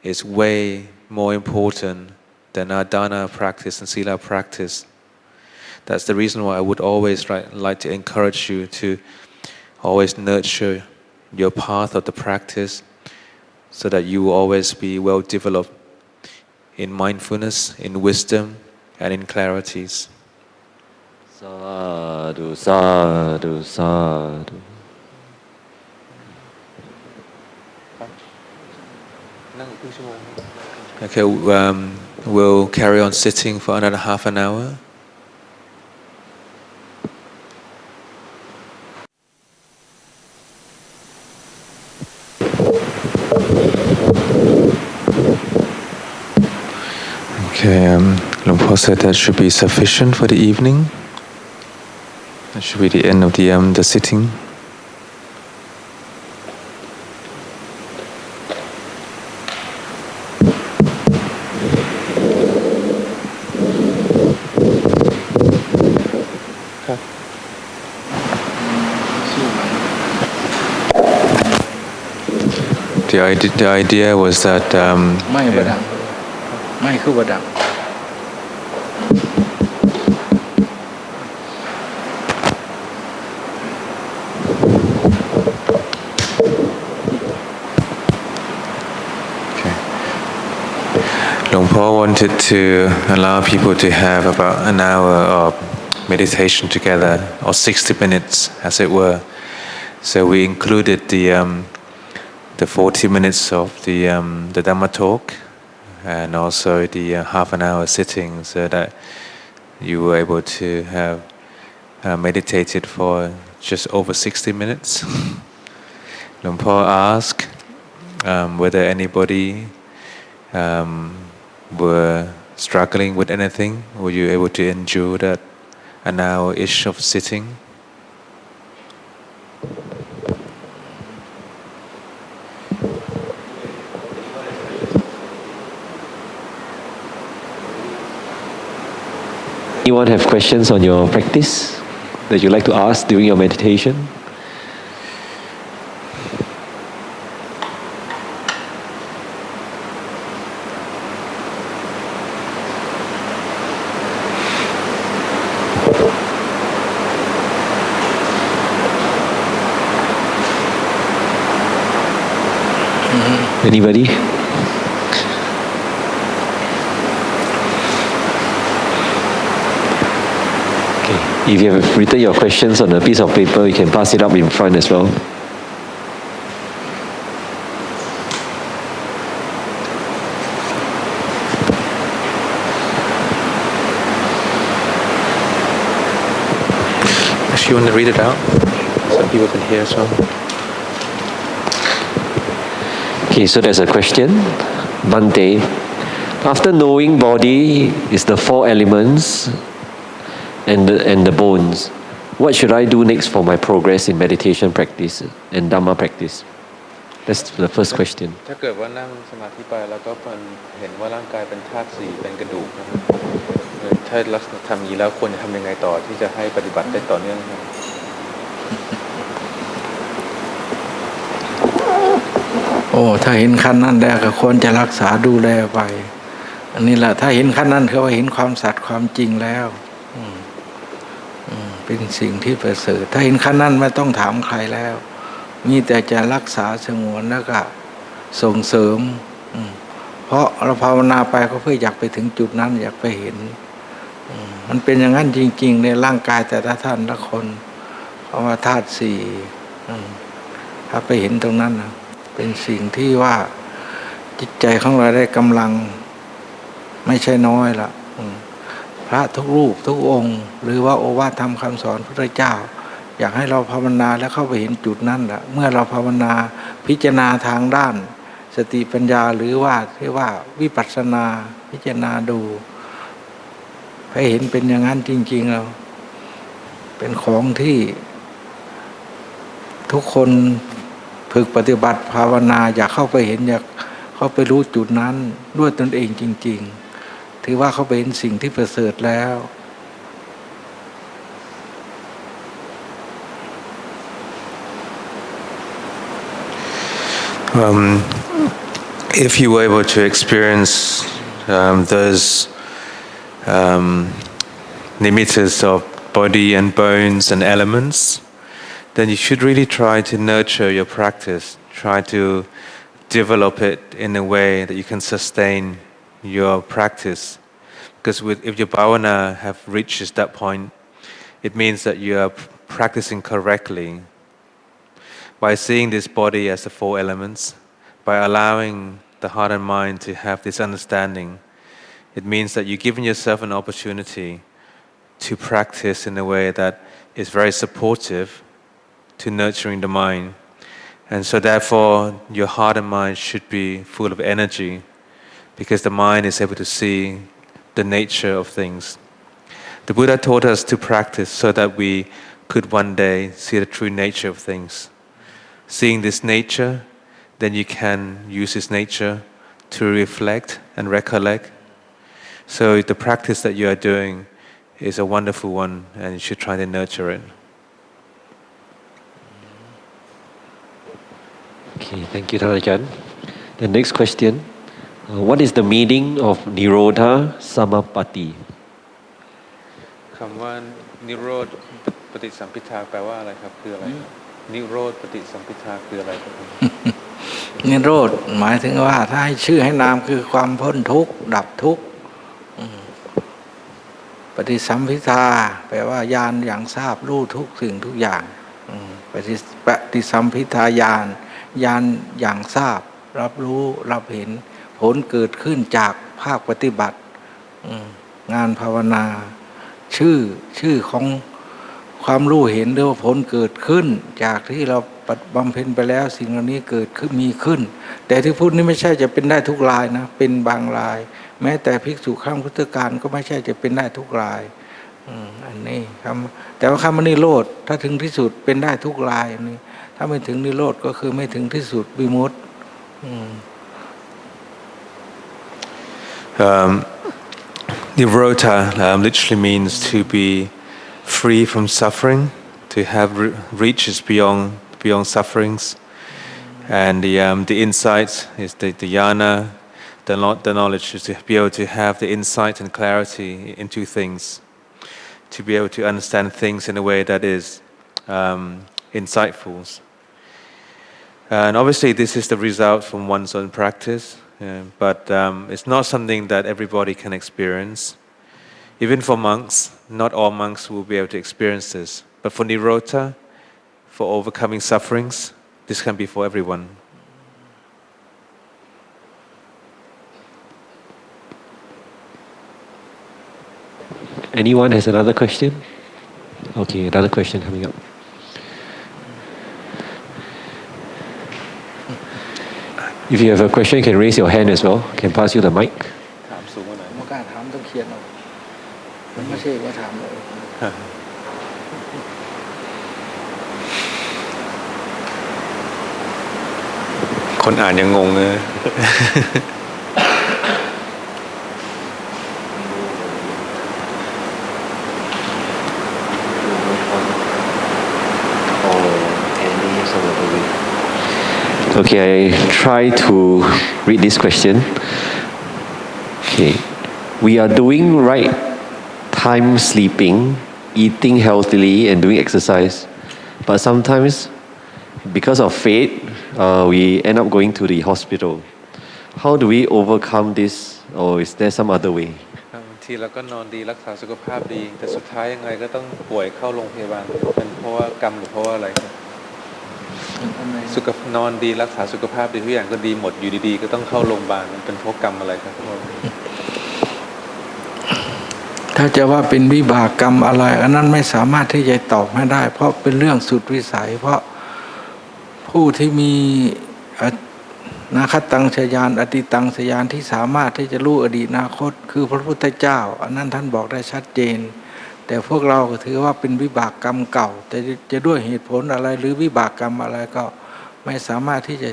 is way more important than our dana practice and sila practice. That's the reason why I would always like to encourage you to always nurture your path of the practice, so that you will always be well developed in mindfulness, in wisdom, and in clarities. Sadhu, sadhu, sadhu. Okay, we'll carry on sitting for another half an hour. Okay, Luang Por said that should be sufficient for the evening. That should be the end of the sitting. The idea was that Luang Por wanted to allow people to have about an hour of meditation together, or 60 minutes, as it were. So we included the 40 minutes of the Dhamma talk, and also the half an hour sitting, so that you were able to have meditated for just over 60 minutes. Luang Por asked whether anybody were struggling with anything. Were you able to endure that an hour-ish of sitting? Anyone have questions on your practice that you'd like to ask during your meditation? Anybody? If you have written your questions on a piece of paper, you can pass it up in front as well. Actually, you want to read it out so people can hear as well? Okay, so there's a question. Bhante, after knowing body is the four elements and the bones, what should I do next for my progress in meditation practice and Dhamma practice? That's the first question. ถ้าเกิดว่านั่งสมาธิไปแล้วก็เห็นว่าร่างกายเป็นธาตุสี่เป็นกระดูกนะครับถ้าลักษณะทำอย่างนี้แล้วควรจะทำยังไงต่อที่จะให้ปฏิบัติได้ต่อเนื่องครับ โอ้ถ้าเห็นขั้นนั้นแล้วก็ควรจะรักษาดูแลไปอันนี้แหละถ้าเห็นขั้นนั้นคือว่าเห็นความสัตย์ความจริงแล้วเป็นสิ่งที่ประเสริฐถ้าเห็นขั้นนั้นไม่ต้องถามใครแล้วมีแต่จะรักษาสงวนแล้วก็ส่งเสริมเพราะเราภาวนาไปก็เพื่ออยากไปถึงจุดนั้นอยากไปเห็นมันเป็นอย่างนั้นจริงๆในร่างกายแต่ละท่านละคนเพราะว่าธาตุสี่ถ้าไปเห็นตรงนั้นนะเป็นสิ่งที่ว่าจิตใจของเราได้กำลังไม่ใช่น้อยละพระทุกรูปทุกองค์หรือว่าโอวาทธรรมคำสอนพระพุทธเจ้าอยากให้เราภาวนาแล้วเข้าไปเห็นจุดนั้นแหละเมื่อเราภาวนาพิจารณาทางด้านสติปัญญาหรือว่าที่ว่าวิปัสสนาพิจารณาดูให้เห็นเป็นอย่างนั้นจริงๆเราเป็นของที่ทุกคนฝึกปฏิบัติภาวนาอยากเข้าไปเห็นอยากเข้าไปรู้จุดนั้นด้วยตนเองจริงๆถือว่าเขาไปเห็นสิ่งที่ประเสริฐแล้ว If you were able to experience those nimittas of body and bones and elements, then you should really try to nurture your practice, try to develop it in a way that you can sustain your practice. Because if your bhavana have reached that point, it means that you are practicing correctly. By seeing this body as the four elements, by allowing the heart and mind to have this understanding, it means that you've given yourself an opportunity to practice in a way that is very supportive to nurturing the mind. And so therefore, your heart and mind should be full of energy, because the mind is able to see the nature of things. The Buddha taught us to practice so that we could one day see the true nature of things. Seeing this nature, then you can use this nature to reflect and recollect. So the practice that you are doing is a wonderful one, and you should try to nurture it. Okay, thank you, Thanajan. The next question. What is the meaning of Nirodha Samapatti? คำว่านิโรธปฏิสัมภิทาแปลว่าอะไรครับคืออะไรนิโรธปฏิสัมภิทาคืออะไรครับ นิโรธหมายถึงว่าถ้าให้ชื่อให้นามคือความพ้นทุกข์ดับทุกข์ปฏิสัมภิทาแปลว่าญาณอย่างทราบรู้ทุกสิ่งทุกอย่างปฏิสัมภิทาญาณอย่างทราบรับรู้รับเห็นผลเกิดขึ้นจากภาคปฏิบัติงานภาวนาชื่อของความรู้เห็นหรือว่าผลเกิดขึ้นจากที่เราบำเพ็ญไปแล้วสิ่งเหล่านี้เกิดขึ้นมีขึ้นแต่ที่พูดนี้ไม่ใช่จะเป็นได้ทุกรายนะเป็นบางรายแม้แต่ภิกษุข้างพุทธกาลก็ไม่ใช่จะเป็นได้ทุกรายอันนี้แต่ว่าคำว่านิโรธถ้าถึงที่สุดเป็นได้ทุกรายอันนี้ถ้าไม่ถึงนิโรธก็คือไม่ถึงที่สุดวิมุตติNirota literally means to be free from suffering, to have reaches beyond sufferings, and the insight is the jnana, the knowledge is to be able to have the insight and clarity into things, to be able to understand things in a way that is insightful. And obviously, this is the result from one's own practice. But it's not something that everybody can experience. Even for monks, not all monks will be able to experience this. But for Nirota, for overcoming sufferings, this can be for everyone. Anyone has another question? Okay, another question coming up. If you have a question, you can raise your hand as well. I can pass you the mic. ถามสูงมาหน่อยไม่กล้าถามต้องเขียนเอามันไม่ใช่ว่าถามเลยคนอ่านยังงงเลย Okay, I try to read this question. Okay, we are doing right time sleeping, eating healthily, and doing exercise, but sometimes because of fate, we end up going to the hospital. How do we overcome this, or is there some other way? บางทีเราก็นอนดีรักษาสุขภาพดีแต่สุดท้ายยังไงก็ต้องป่วยเข้าโรงพยาบาลเป็นเพราะว่ากรรมหรือเพราะว่าอะไรนอนดีรักษาสุขภาพดีทุกอย่างก็ดีหมดอยู่ดีๆก็ต้องเข้าโรงพยาบาลมันเป็นเพราะกรรมอะไรครับถ้าจะว่าเป็นวิบากกรรมอะไรอันนั้นไม่สามารถที่จะตอบให้ได้เพราะเป็นเรื่องสุดวิสัยเพราะผู้ที่มีนาคตังชยานอติตังชยานที่สามารถที่จะรู้อดีตอนาคตคือพระพุทธเจ้าอันนั้นท่านบอกได้ชัดเจนแต่พวกเราก็ถือว่าเป็นวิบากกรรมเก่าแต่จะด้วยเหตุผลอะไรหรือวิบากกรรมอะไรก็ไม่สามารถที่จะ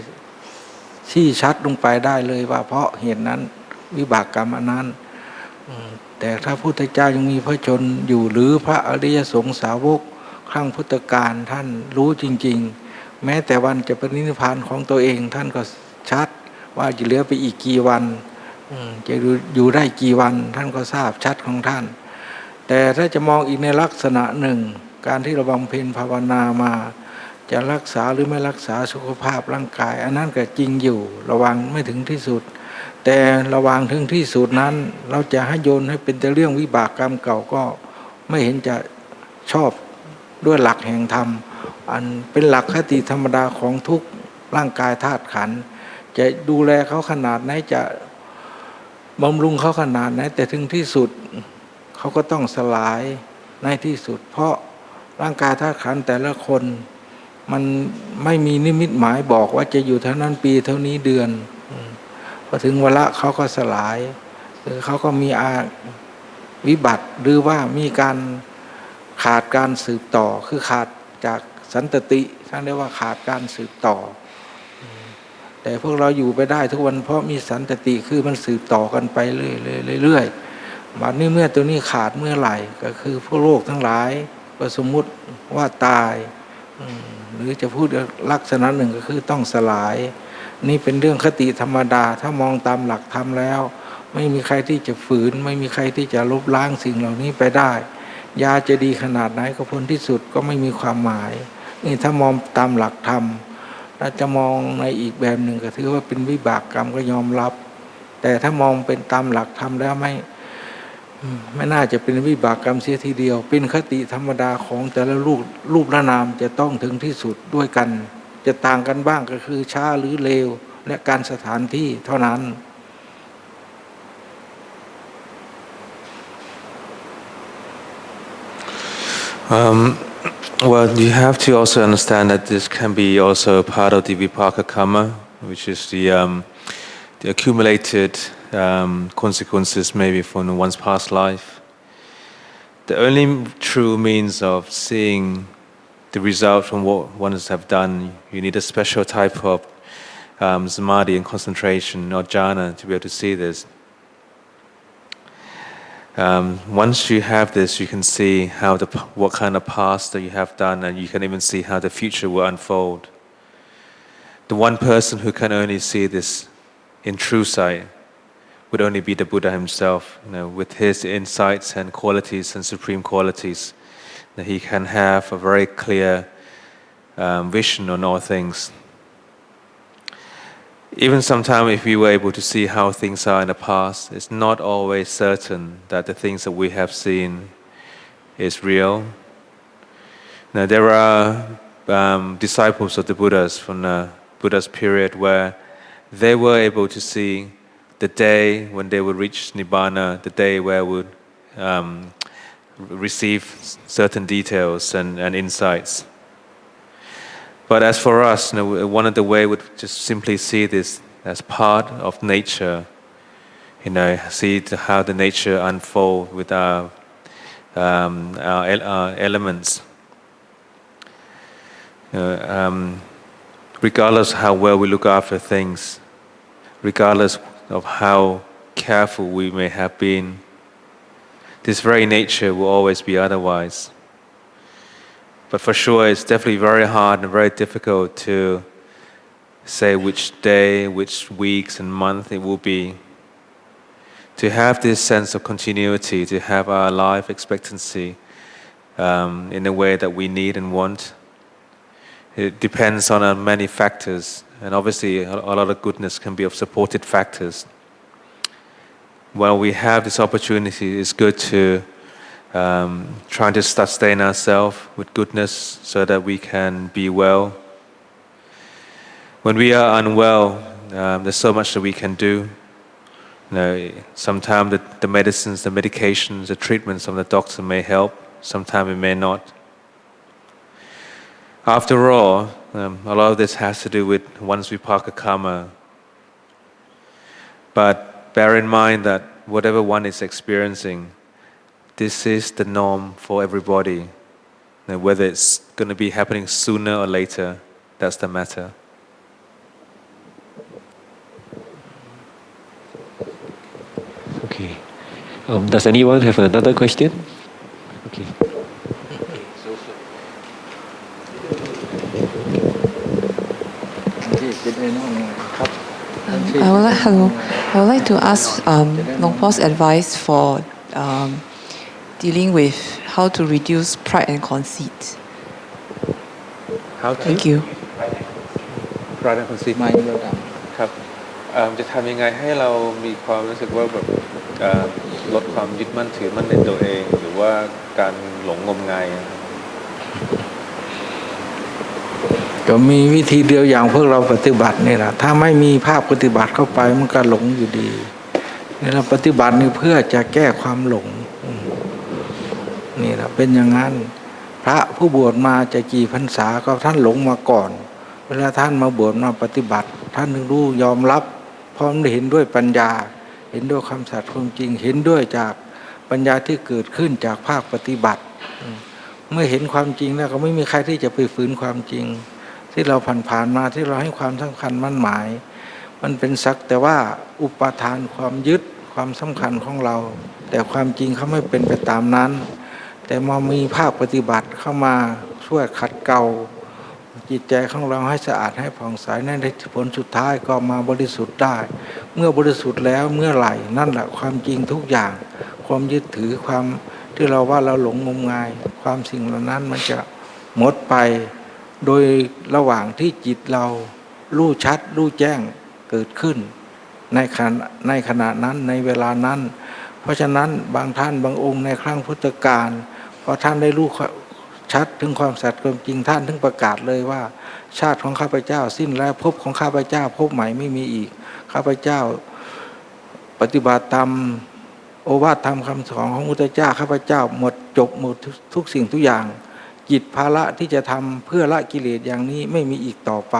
ชี้ชัดลงไปได้เลยว่าเพราะเหตุนั้นวิบากกรรมอันนั้นแต่ถ้าพุทธเจ้ายังมีพระชนอยู่หรือพระอริยสงฆ์สาวกครั้งพุทธกาลท่านรู้จริงๆแม้แต่วันจะปรินิพพานของตัวเองท่านก็ชัดว่าจะเหลือไปอีกกี่วันจะอยู่ได้กี่วันท่านก็ทราบชัดของท่านแต่ถ้าจะมองอีกในลักษณะหนึ่งการที่เราบำเพ็ญภาวนามาจะรักษาหรือไม่รักษาสุขภาพร่างกายอันนั้นก็จริงอยู่ระวังไม่ถึงที่สุดแต่ระวังถึงที่สุดนั้นเราจะให้โยนให้เป็นแต่เรื่องวิบากกรรมเก่าก็ไม่เห็นจะชอบด้วยหลักแห่งธรรมอันเป็นหลักคติธรรมดาของทุกร่างกายธาตุขันธ์จะดูแลเขาขนาดไหนจะบำรุงเขาขนาดไหนแต่ถึงที่สุดเขาก็ต้องสลายในที่สุดเพราะร่างกายธาตุขันธ์แต่ละคนมันไม่มีนิมิตหมายบอกว่าจะอยู่เท่านั้นปีเท่านี้เดือนพอถึงเวลาเขาก็สลายหรือเขาก็มีวิบัติหรือว่ามีการขาดการสืบต่อคือขาดจากสันตติท่านเรียกว่าขาดการสืบต่อแต่พวกเราอยู่ไปได้ทุกวันเพราะมีสันตติคือมันสืบต่อกันไปเรื่อยๆบัดนี้เมื่อตัวนี้ขาดเมื่อไหร่ก็คือพวกโลกทั้งหลายก็สมมุติว่าตายหรือจะพูดลักษณะหนึ่งก็คือต้องสลายนี่เป็นเรื่องคติธรรมดาถ้ามองตามหลักธรรมแล้วไม่มีใครที่จะฝืนไม่มีใครที่จะลบล้างสิ่งเหล่านี้ไปได้ยาจะดีขนาดไหนก็พ้นที่สุดก็ไม่มีความหมายนี่ถ้ามองตามหลักธรรม ถ้าจะมองในอีกแบบหนึ่งก็ถือว่าเป็นวิบากกรรมก็ยอมรับ แต่ถ้ามองเป็นตามหลักธรรมแล้วไม่น่าจะเป็นวิบากกรรมเสียทีเดียวเป็นคติธรรมดาของแต่ละรูปและนามจะต้องถึงที่สุดด้วยกันจะต่างกันบ้างก็คือช้าหรือเร็วและการสถานที่เท่านั้น Well, you have to also understand that this can be also part of the vipaka karma, which is the accumulated consequences maybe from one's past life. The only true means of seeing the result from what one has have done, you need a special type of samadhi and concentration or jhana to be able to see this. Once you have this, you can see what kind of past that you have done, and you can even see how the future will unfold. The one person who can only see this in true sight would only be the Buddha himself, with his insights and qualities and supreme qualities. That he can have a very clear vision on all things. Even sometimes if we were able to see how things are in the past, it's not always certain that the things that we have seen is real. Now there are disciples of the Buddhas from the Buddha's period where they were able to see the day when they would reach Nibbana, the day where would receive certain details and insights. But as for us, one of the way would just simply see this as part of nature. See how the nature unfold with our elements. Regardless how well we look after things, regardless of how careful we may have been, this very nature will always be otherwise. But for sure, it's definitely very hard and very difficult to say which day, which weeks and month it will be. To have this sense of continuity, to have our life expectancy in a way that we need and want, it depends on many factors. And obviously, a lot of goodness can be of supported factors. While we have this opportunity, it's good to trying to sustain ourselves with goodness so that we can be well. When we are unwell, there's so much that we can do. Sometimes the medicines, the medications, the treatments of the doctor may help, sometimes it may not. After all, a lot of this has to do with one's vipaka karma. But bear in mind that whatever one is experiencing, this is the norm for everybody. Whether it's going to be happening sooner or later, that's the matter. Okay. Does anyone have another question? Okay. I would like to ask Luang Por's advice for dealing with how to reduce pride and conceit. How to? Thank you. Pride and conceit ครับจะทำยังไงให้เรามีความรู้สึกว่าแบบลดความยึดมั่นถือมั่นในตัวเองหรือว่าการหลงงมงายก็มีวิธีเดียวอย่างพวกเราปฏิบัตินี่แหละถ้าไม่มีภาคปฏิบัติเข้าไปมันก็หลงอยู่ดีนี่เราปฏิบัตินี่เพื่อจะแก้ความหลงนี่แหละเป็นอย่างนั้นพระผู้บวชมาจะกี่พรรษาก็ท่านหลงมาก่อนเวลาท่านมาบวชมาปฏิบัติท่านถึงรู้ยอมรับพร้อมได้เห็นด้วยปัญญาเห็นด้วยคำสัตย์ความจริงเห็นด้วยจากปัญญาที่เกิดขึ้นจากภาคปฏิบัติเมื่อเห็นความจริงแล้วก็ไม่มีใครที่จะไปฝืนความจริงที่เราผ่านมาที่เราให้ความสำคัญมั่นหมายมันเป็นสักแต่ว่าอุปทานความยึดความสำคัญของเราแต่ความจริงเขาไม่เป็นไปตามนั้นแต่มามีภาคปฏิบัติเข้ามาช่วยขัดเกลาจิตใจของเราให้สะอาดให้ผ่องใสในผลสุดท้ายก็มาบริสุทธิ์ได้เมื่อบริสุทธิ์แล้วเมื่อไหร่นั่นแหละความจริงทุกอย่างความยึดถือความที่เราว่าเราหลงงมงายความสิ่งเหล่านั้นมันจะหมดไป โดยระหว่างที่จิตเรารู้ชัดรู้แจ้งเกิดขึ้นในขณะนั้นในเวลานั้น เพราะฉะนั้นบางท่านบางองค์ในครั้งพุทธกาลพอท่านได้รู้ชัดถึงความสัตย์ความจริงท่านถึงประกาศเลยว่าชาติของข้าพเจ้าสิ้นแล้วภพของข้าพเจ้าภพใหม่ไม่มีอีกข้าพเจ้าปฏิบัติตามโอวาทธรรมคำสอนของพระพุทธเจ้าข้าพเจ้าหมดจบหมดทุกสิ่งทุกอย่างจิตภาระที่จะทำเพื่อละกิเลสอย่างนี้ไม่มีอีกต่อไป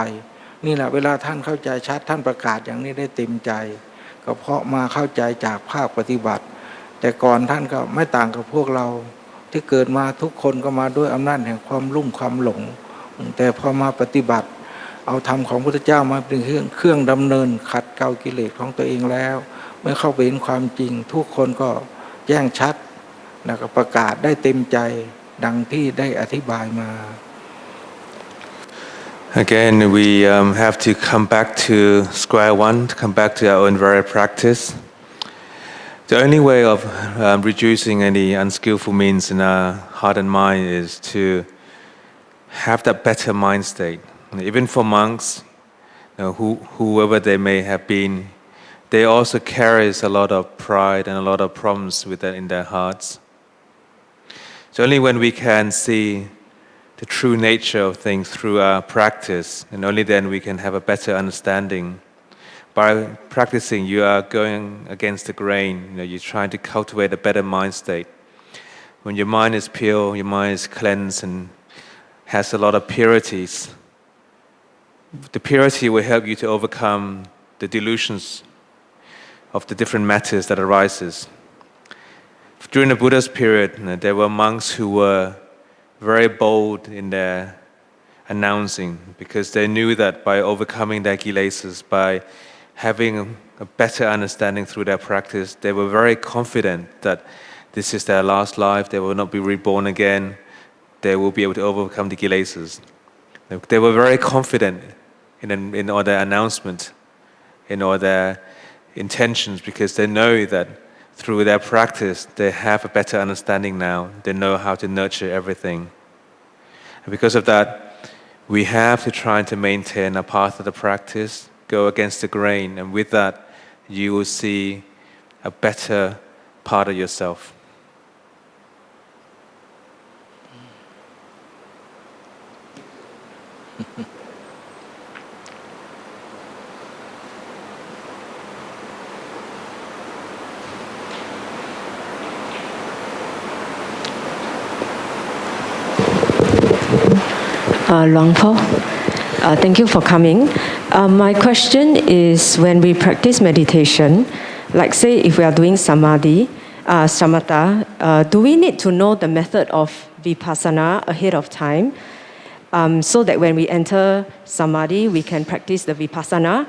นี่แหละเวลาท่านเข้าใจชัดท่านประกาศอย่างนี้ได้เต็มใจก็เพราะมาเข้าใจจากภาคปฏิบัติแต่ก่อนท่านก็ไม่ต่างกับพวกเราที่เกิดมาทุกคนก็มาด้วยอำนาจแห่งความลุ่มความหลงแต่พอมาปฏิบัติเอาธรรมของพระพุทธเจ้ามาเป็นเครื่องดำเนินขัดเกลากิเลสของตัวเองแล้วเมื่อเข้าไปเห็นความจริงทุกคนก็แจ้งชัดแล้วก็ประกาศได้เต็มใจดังที่ได้อธิบายมา Again, we have to come back to square one, to come back to our own very practice. The only way of reducing any unskillful means in our heart and mind is to have that better mind state. Even for monks, whoever they may have been, they also carries a lot of pride and a lot of problems with that in their hearts. So only when we can see the true nature of things through our practice, and only then we can have a better understanding. By practicing, you are going against the grain. You're trying to cultivate a better mind state. When your mind is pure, your mind is cleansed and has a lot of purities. The purity will help you to overcome the delusions of the different matters that arises. During the Buddha's period, there were monks who were very bold in their announcing because they knew that by overcoming their kilesas, by having a better understanding through their practice, they were very confident that this is their last life, they will not be reborn again, they will be able to overcome the kilesas. They were very confident in all their announcement, in all their intentions, because they know that through their practice, they have a better understanding now. They know how to nurture everything. And because of that, we have to try to maintain a path of the practice, go against the grain, and with that, you will see a better part of yourself. Luang Por, thank you for coming. My question is, when we practice meditation, like say if we are doing samadhi, samatha, do we need to know the method of vipassana ahead of time so that when we enter samadhi, we can practice the vipassana?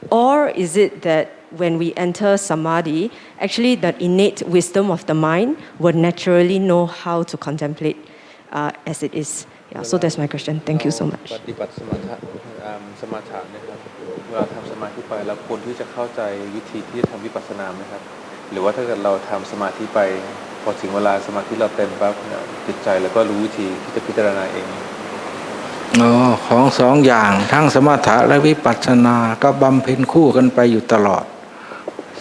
Or is it that when we enter samadhi, actually the innate wisdom of the mind would naturally know how to contemplate as it is? Yeah, so that's my question. Thank you so much. ปฏิบัติสมถะนะครับเวลาทำสมาธิไปเราควรที่จะเข้าใจวิธีที่จะทำวิปัสสนาไหมครับหรือว่าถ้าเกิดเราทำสมาธิไปพอถึงเวลาสมาธิเราเต็มปั๊บจิตใจแล้วก็รู้วิธีที่จะพิจารณาเองของสองอย่างทั้งสมถะและวิปัสสนาก็บำเพ็ญคู่กันไปอยู่ตลอด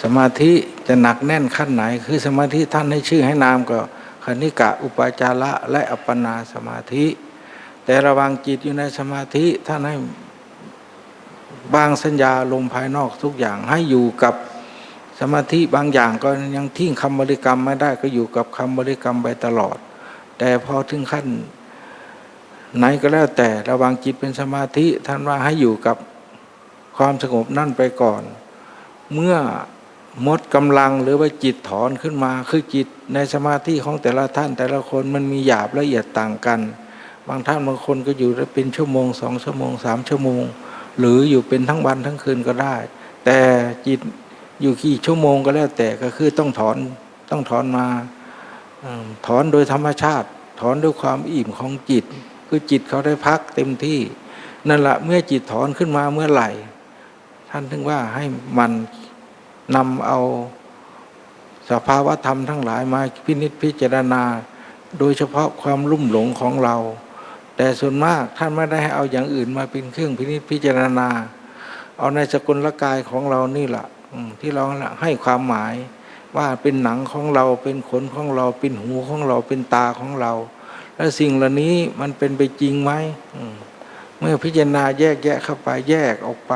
สมาธิจะหนักแน่นขั้นไหนคือสมาธิท่านให้ชื่อให้นามก็คณิกะอุปาจาระและอัปปนาสมาธิแต่ระวังจิตอยู่ในสมาธิท่านให้บางสัญญาลมภายนอกทุกอย่างให้อยู่กับสมาธิบางอย่างก็ยังทิ้งคำบริกรรมไม่ได้ก็อยู่กับคำบริกรรมไปตลอดแต่พอถึงขั้นไหนก็แล้วแต่ระวังจิตเป็นสมาธิท่านว่าให้อยู่กับความสงบนั่นไปก่อนเมื่อหมดกำลังหรือว่าจิตถอนขึ้นมาคือจิตในสมาธิของแต่ละท่านแต่ละคนมันมีหยาบละเอียดต่างกันบางท่านบางคนก็อยู่ได้เป็นชั่วโมง2 ชั่วโมง3 ชั่วโมงหรืออยู่เป็นทั้งวันทั้งคืนก็ได้แต่จิตอยู่กี่ชั่วโมงก็แล้วแต่ก็คือต้องถอนมาถอนโดยธรรมชาติถอนด้วยความอิ่มของจิตคือจิตเขาได้พักเต็มที่นั่นแหละเมื่อจิตถอนขึ้นมาเมื่อไหร่ท่านถึงว่าให้มันนำเอาสภาวะธรรมทั้งหลายมาพินิจพิจารณาโดยเฉพาะความลุ่มหลงของเรา แต่ส่วนมากท่านไม่ได้ให้เอาอย่างอื่นมาเป็นเครื่องพิจารณาเอาในสกุลกายของเรานี่แหละที่เราให้ความหมายว่าเป็นหนังของเราเป็นขนของเราเป็นหูของเราเป็นตาของเราและสิ่งเหล่านี้มันเป็นไปจริงไหมเมื่อพิจารณาแยกแยะเข้าไปแยกออกไป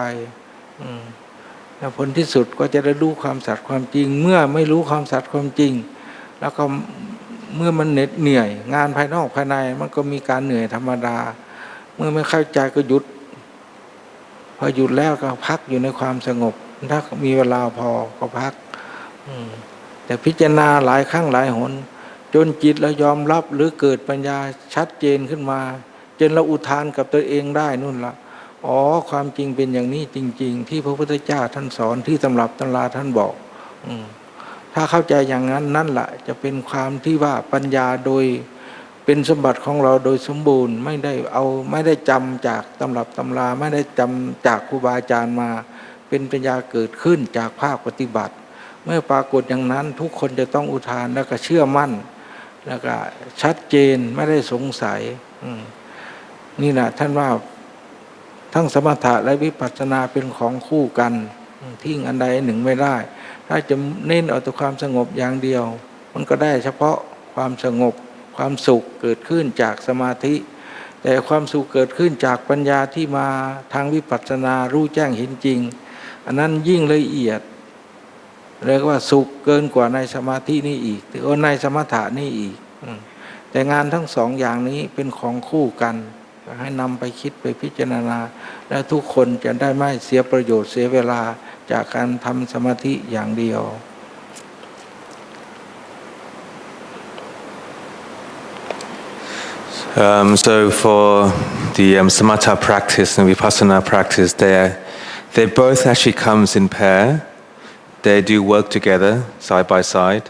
แล้วผลที่สุดก็จะได้รู้ความสัตย์ความจริงเมื่อไม่รู้ความสัตย์ความจริงแล้วก็เมื่อมันเหนื่อยงานภายนอกภายในมันก็มีการเหนื่อยธรรมดาเมื่อไม่เข้าใจก็หยุดพอหยุดแล้วก็พักอยู่ในความสงบถ้ามีเวลาพอก็พักแต่พิจารณาหลายครั้งหลายหนจนจิตเรายอมรับหรือเกิดปัญญาชัดเจนขึ้นมาจนเราอุทานกับตัวเองได้นู่นละอ๋อความจริงเป็นอย่างนี้จริงๆที่พระพุทธเจ้าท่านสอนที่ตำรับตำราท่านบอกถ้าเข้าใจอย่างนั้นนั่นแหละจะเป็นความที่ว่าปัญญาโดยเป็นสมบัติของเราโดยสมบูรณ์ไม่ได้จำจากตำรับตำราไม่ได้จำจากครูบาอาจารย์มาเป็นปัญญาเกิดขึ้นจากภาคปฏิบัติเมื่อปรากฏอย่างนั้นทุกคนจะต้องอุทานแล้วก็เชื่อมั่นแล้วก็ชัดเจนไม่ได้สงสัยนี่นะท่านว่าทั้งสมถะและวิปัสสนาเป็นของคู่กันทิ้งอันใดหนึ่งไม่ได้ถ้าจะเน้นเอาแต่ความสงบอย่างเดียวมันก็ได้เฉพาะความสงบความสุขเกิดขึ้นจากสมาธิแต่ความสุขเกิดขึ้นจากปัญญาที่มาทางวิปัสสนารู้แจ้งเห็นจริงอันนั้นยิ่งละเอียดเรียกว่าสุขเกินกว่าในสมาธินี่อีกหรือในสมถะนี่อีกแต่งานทั้งสองอย่างนี้เป็นของคู่กันให้นำไปคิดไปพิจารณาและทุกคนจะได้ไม่เสียประโยชน์เสียเวลาจากการทำสมาธิอย่างเดียว So for the samatha practice and vipassana practice, they both actually comes in pair. They do work together, side by side.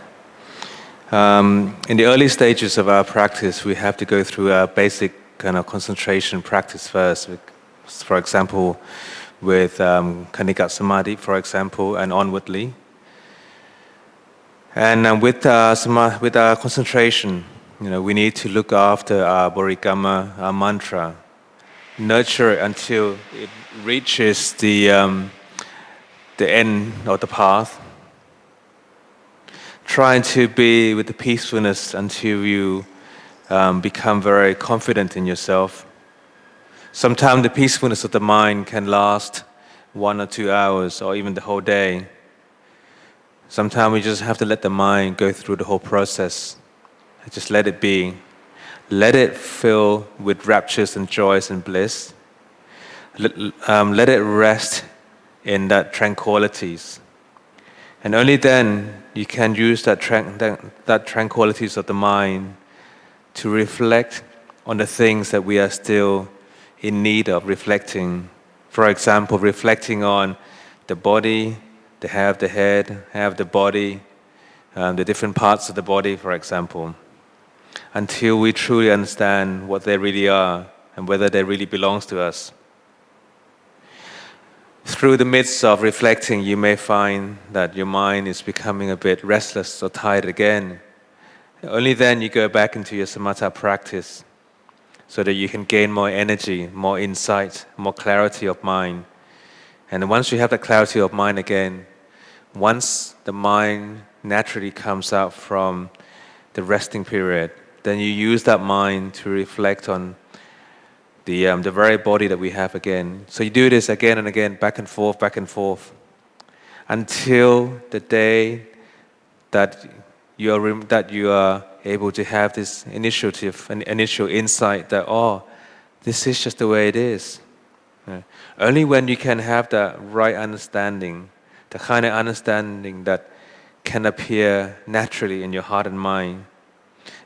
In the early stages of our practice, we have to go through a basic kind of concentration practice first. For example, with Kanikat Samadhi, for example, and onwardly. And with our concentration, we need to look after our bodhigama, our mantra, nurture it until it reaches the end of the path. Trying to be with the peacefulness until you become very confident in yourself. Sometimes the peacefulness of the mind can last 1 or 2 hours or even the whole day. Sometimes we just have to let the mind go through the whole process. Just let it be. Let it fill with raptures and joys and bliss. Let it rest in that tranquilities. And only then you can use that tranquilities of the mind to reflect on the things that we are still in need of reflecting. For example, reflecting on the body, the hair of the head, hair of the body, the different parts of the body, for example, until we truly understand what they really are and whether they really belongs to us. Through the midst of reflecting, you may find that your mind is becoming a bit restless or tired again. Only then you go back into your samatha practice so that you can gain more energy, more insight, more clarity of mind. And once you have the clarity of mind again, once the mind naturally comes out from the resting period, then you use that mind to reflect on the very body that we have again. So you do this again and again, back and forth, until the day that you are able to have this initial insight that, this is just the way it is. Only when you can have that right understanding, the kind of understanding that can appear naturally in your heart and mind.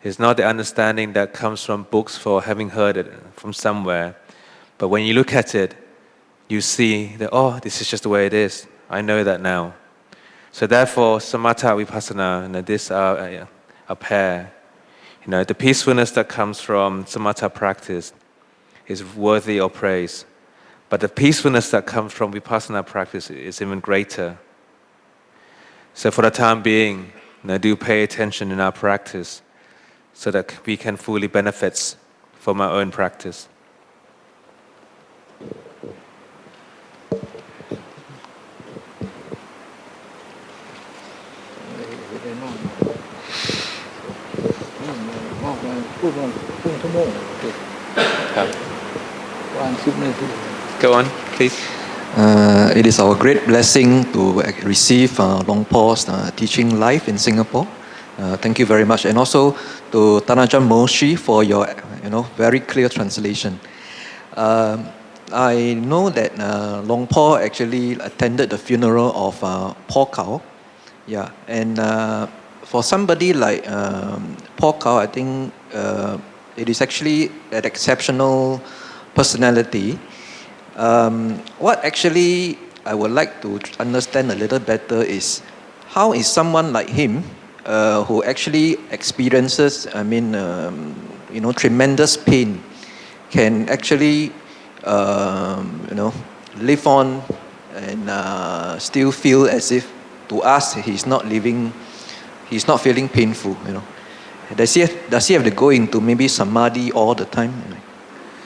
It's not the understanding that comes from books or having heard it from somewhere. But when you look at it, you see that, this is just the way it is. I know that now. So therefore, samatha vipassana, this are a pair. The peacefulness that comes from samatha practice is worthy of praise. But the peacefulness that comes from vipassana practice is even greater. So for the time being, do pay attention in our practice so that we can fully benefit from our own practice. Go on, please. It is our great blessing to receive Luang Por's teaching live in Singapore. Thank you very much, and also to Ajaan Mun for your very clear translation. I know that Luang Por actually attended the funeral of Por Khao. Yeah, and for somebody like Por Khao, I think it is actually an exceptional personality. What actually I would like to understand a little better is how is someone like him who actually experiences, tremendous pain, can actually, live on and still feel as if to us he's not feeling painful. Does he have to go into maybe samadhi all the time?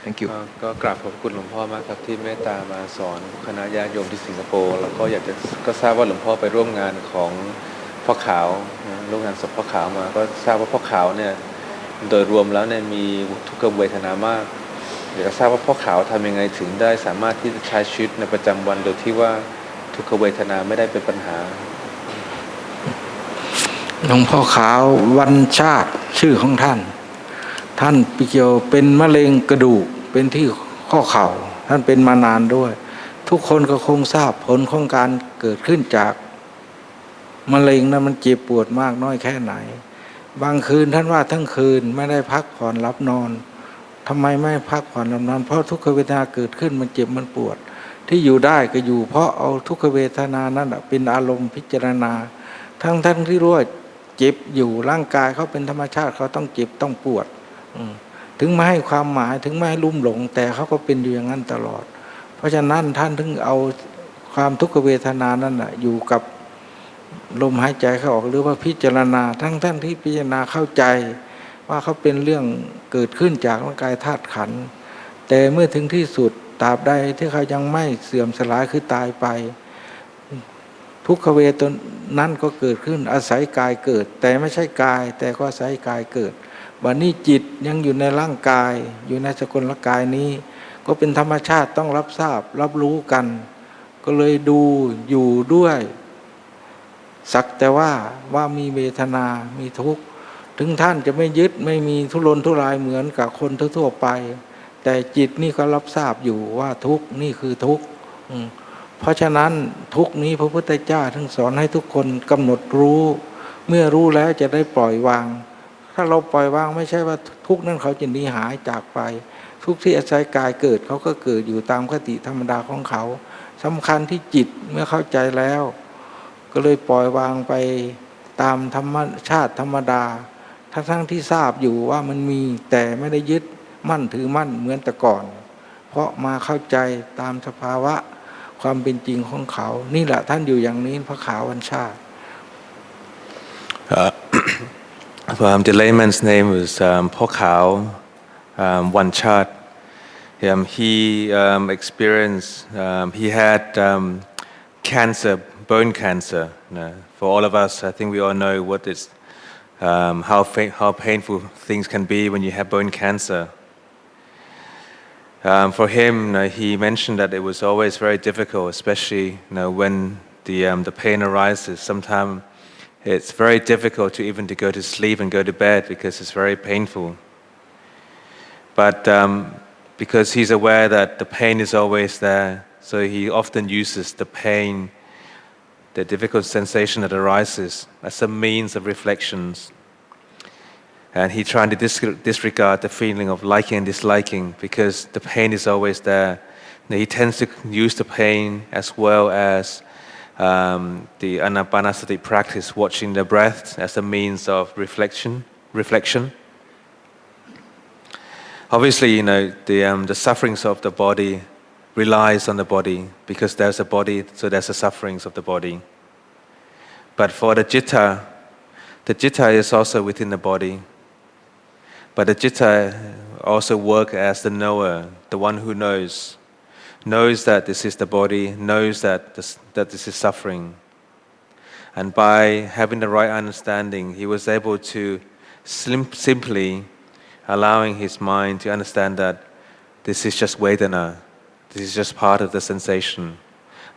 Thank you. ก็กราบขอบคุณหลวงพ่อมากครับที่เมตตามาสอนคณะญาติโยมที่สิงคโปร์แล้วก็อยากจะก็ทราบว่าหลวงพ่อไปร่วมงานของพ่อขาวร่วมงานศพพ่อขาวมาก็ทราบว่าพ่อขาวเนี่ยโดยรวมแล้วเนี่ยมีทุกขเวทนามากอยากจะทราบว่าพ่อขาวทำยังไงถึงได้สามารถที่จะใช้ชีวิตในประจำวันโดยที่ว่าทุกขเวทนาไม่ได้เป็นปัญหาหลวงพ่อขาววันชาติชื่อของท่านปิเกียวเป็นมะเร็งกระดูกเป็นที่ข้อเข่าท่านเป็นมานานด้วยทุกคนก็คงทราบผลของการเกิดขึ้นจากมะเร็งนั้นมันเจ็บปวดมากน้อยแค่ไหนบางคืนท่านว่าทั้งคืนไม่ได้พักผ่อนหลับนอนทำไมไม่พักผ่อนหลับนอนเพราะทุกขเวทนาเกิดขึ้นมันเจ็บมันปวดที่อยู่ได้ก็อยู่เพราะเอาทุกขเวทนานั้นเป็นอารมณ์พิจารณาทั้งที่รู้ว่าเจ็บอยู่ร่างกายเขาเป็นธรรมชาติเขาต้องเจ็บต้องปวดถึงไม่ให้ความหมายถึงไม่ให้ลุ่มหลงแต่เขาก็เป็นอยู่อย่างนั้นตลอดเพราะฉะนั้นท่านถึงเอาความทุกขเวทนานั้นอยู่กับลมหายใจเข้าออกหรือว่าพิจารณาทั้งที่พิจารณาเข้าใจว่าเขาเป็นเรื่องเกิดขึ้นจากร่างกายธาตุขันธ์แต่เมื่อถึงที่สุดตราบใดที่เขายังไม่เสื่อมสลายคือตายไปทุกขเวทนั้นก็เกิดขึ้นอาศัยกายเกิดแต่ไม่ใช่กายแต่ก็อาศัยกายเกิดวันนี้จิตยังอยู่ในร่างกายอยู่ในสกุลกายนี้ก็เป็นธรรมชาติต้องรับทราบรับรู้กันก็เลยดูอยู่ด้วยสักแต่ว่ามีเวทนามีทุกข์ถึงท่านจะไม่ยึดไม่มีทุรนทุรายเหมือนกับคนทั่วไปแต่จิตนี่ก็รับทราบอยู่ว่าทุกข์นี่คือทุกข์เพราะฉะนั้นทุกข์นี้พระพุทธเจ้าทั้งสอนให้ทุกคนกำหนดรู้เมื่อรู้แล้วจะได้ปล่อยวางถ้าเราปล่อยวางไม่ใช่ว่าทุกข์นั้นเขาจะหนีหายจากไปทุกข์ที่อาศัยกายเกิดเขาก็เกิดอยู่ตามคติธรรมดาของเขาสำคัญที่จิตเมื่อเข้าใจแล้วก็เลยปล่อยวางไปตามธรรมชาติธรรมดาทั้งที่ทราบอยู่ว่ามันมีแต่ไม่ได้ยึดมั่นถือมั่นเหมือนแต่ก่อนเพราะมาเข้าใจตามสภาวะความเป็นจริงของเขานี่แหละท่านอยู่อย่างนี้พระขาววันชาติ The layman's name was Po Khao Wanchat. He experienced, he had cancer, bone cancer. For all of us, I think we all know what is, how painful things can be when you have bone cancer. For him, he mentioned that it was always very difficult, especially when the pain arises. Sometimes it's very difficult to even to go to sleep and go to bed because it's very painful. But because he's aware that the pain is always there, so he often uses the pain, the difficult sensation that arises, as a means of reflections. And he tried to disregard the feeling of liking and disliking because the pain is always there. Now, he tends to use the pain as well as the anapanasati practice, watching the breath as a means of reflection. Obviously, the sufferings of the body relies on the body because there's a body, so there's the sufferings of the body. But for the citta is also within the body. But the citta also works as the knower, the one who knows that this is the body, knows that this is suffering. And by having the right understanding, he was able to simply allowing his mind to understand that this is just Vedana, this is just part of the sensation.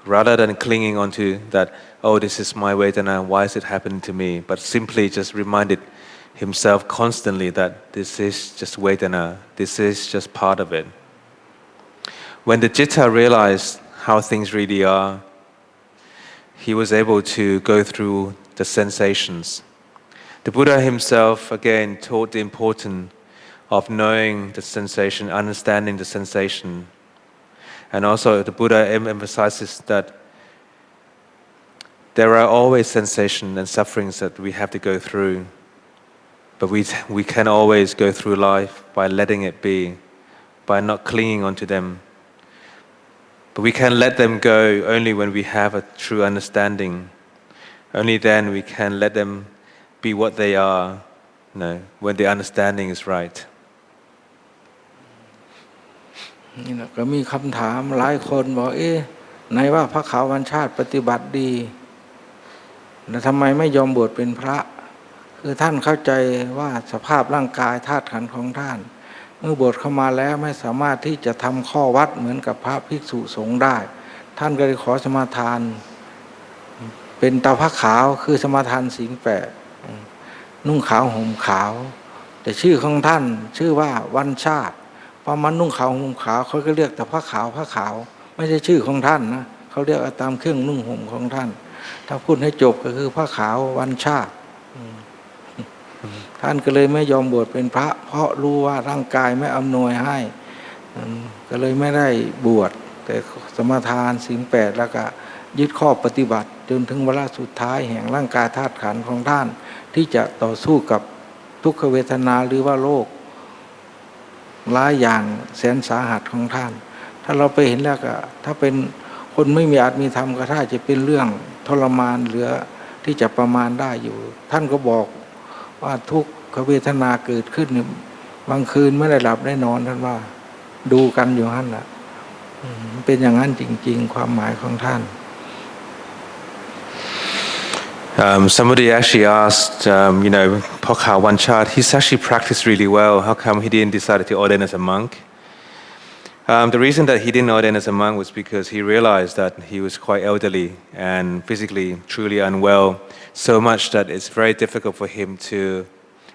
Rather than clinging onto that, oh, this is my Vedana, why is it happening to me? But simply just reminded himself constantly that this is just Vedana, this is just part of it. When the citta realized how things really are, he was able to go through the sensations. The Buddha himself again taught the importance of knowing the sensation, understanding the sensation. And also the Buddha emphasizes that there are always sensations and sufferings that we have to go through. But we can always go through life by letting it be, by not clinging onto them. But we can let them go only when we have a true understanding. Only then we can let them be what they are, when the understanding is right. นี่นะก็มีคำถามหลายคนบอกไหนว่าพระขาววันชาติปฏิบัติดีแล้วทำไมไม่ยอมบวชเป็นพระคือท่านเข้าใจว่าสภาพร่างกายธาตุขันธ์ของท่านเมื่อบวชเข้ามาแล้วไม่สามารถที่จะทำข้อวัดเหมือนกับพระภิกษุสงฆ์ได้ท่านก็เลยขอสมาทานเป็นตาพระขาวคือสมาทานศีล8นุ่งขาวห่มขาวแต่ชื่อของท่านชื่อว่าวันชาติพอมันนุ่งขาวห่มขาวเขาก็เรียกแต่พระขาวไม่ใช่ชื่อของท่านนะเขาเรียกตามเครื่องนุ่งห่มของท่านถ้าพูดให้จบก็คือพระขาววันชาติท่านก็เลยไม่ยอมบวชเป็นพระเพราะรู้ว่าร่างกายไม่อำนวยให้ก็เลยไม่ได้บวชแต่สมาทานศีล8แล้วก็ยึดข้อปฏิบัติจนถึงเวลาสุดท้ายแห่งร่างกายธาตุขันธ์ของท่านที่จะต่อสู้กับทุกขเวทนาหรือว่าโรคหลายอย่างแสนสาหัสของท่านถ้าเราไปเห็นแล้วก็ถ้าเป็นคนไม่มีอาจมีธรรมก็ถ้าจะเป็นเรื่องทรมานเหลือที่จะประมาณได้อยู่ท่านก็บอกว่าทุกขเวทนาเกิดขึ้นบางคืนไม่ได้หลับได้นอนท่านว่าดูกันอยู่นั่นแหละเป็นอย่างนั้นจริงๆความหมายของท่าน Somebody actually asked, Phokha Wanchat, he's actually practiced really well. How come he didn't decide to ordain as a monk? The reason that he didn't ordain as a monk was because he realized that he was quite elderly and physically truly unwell, so much that it's very difficult for him to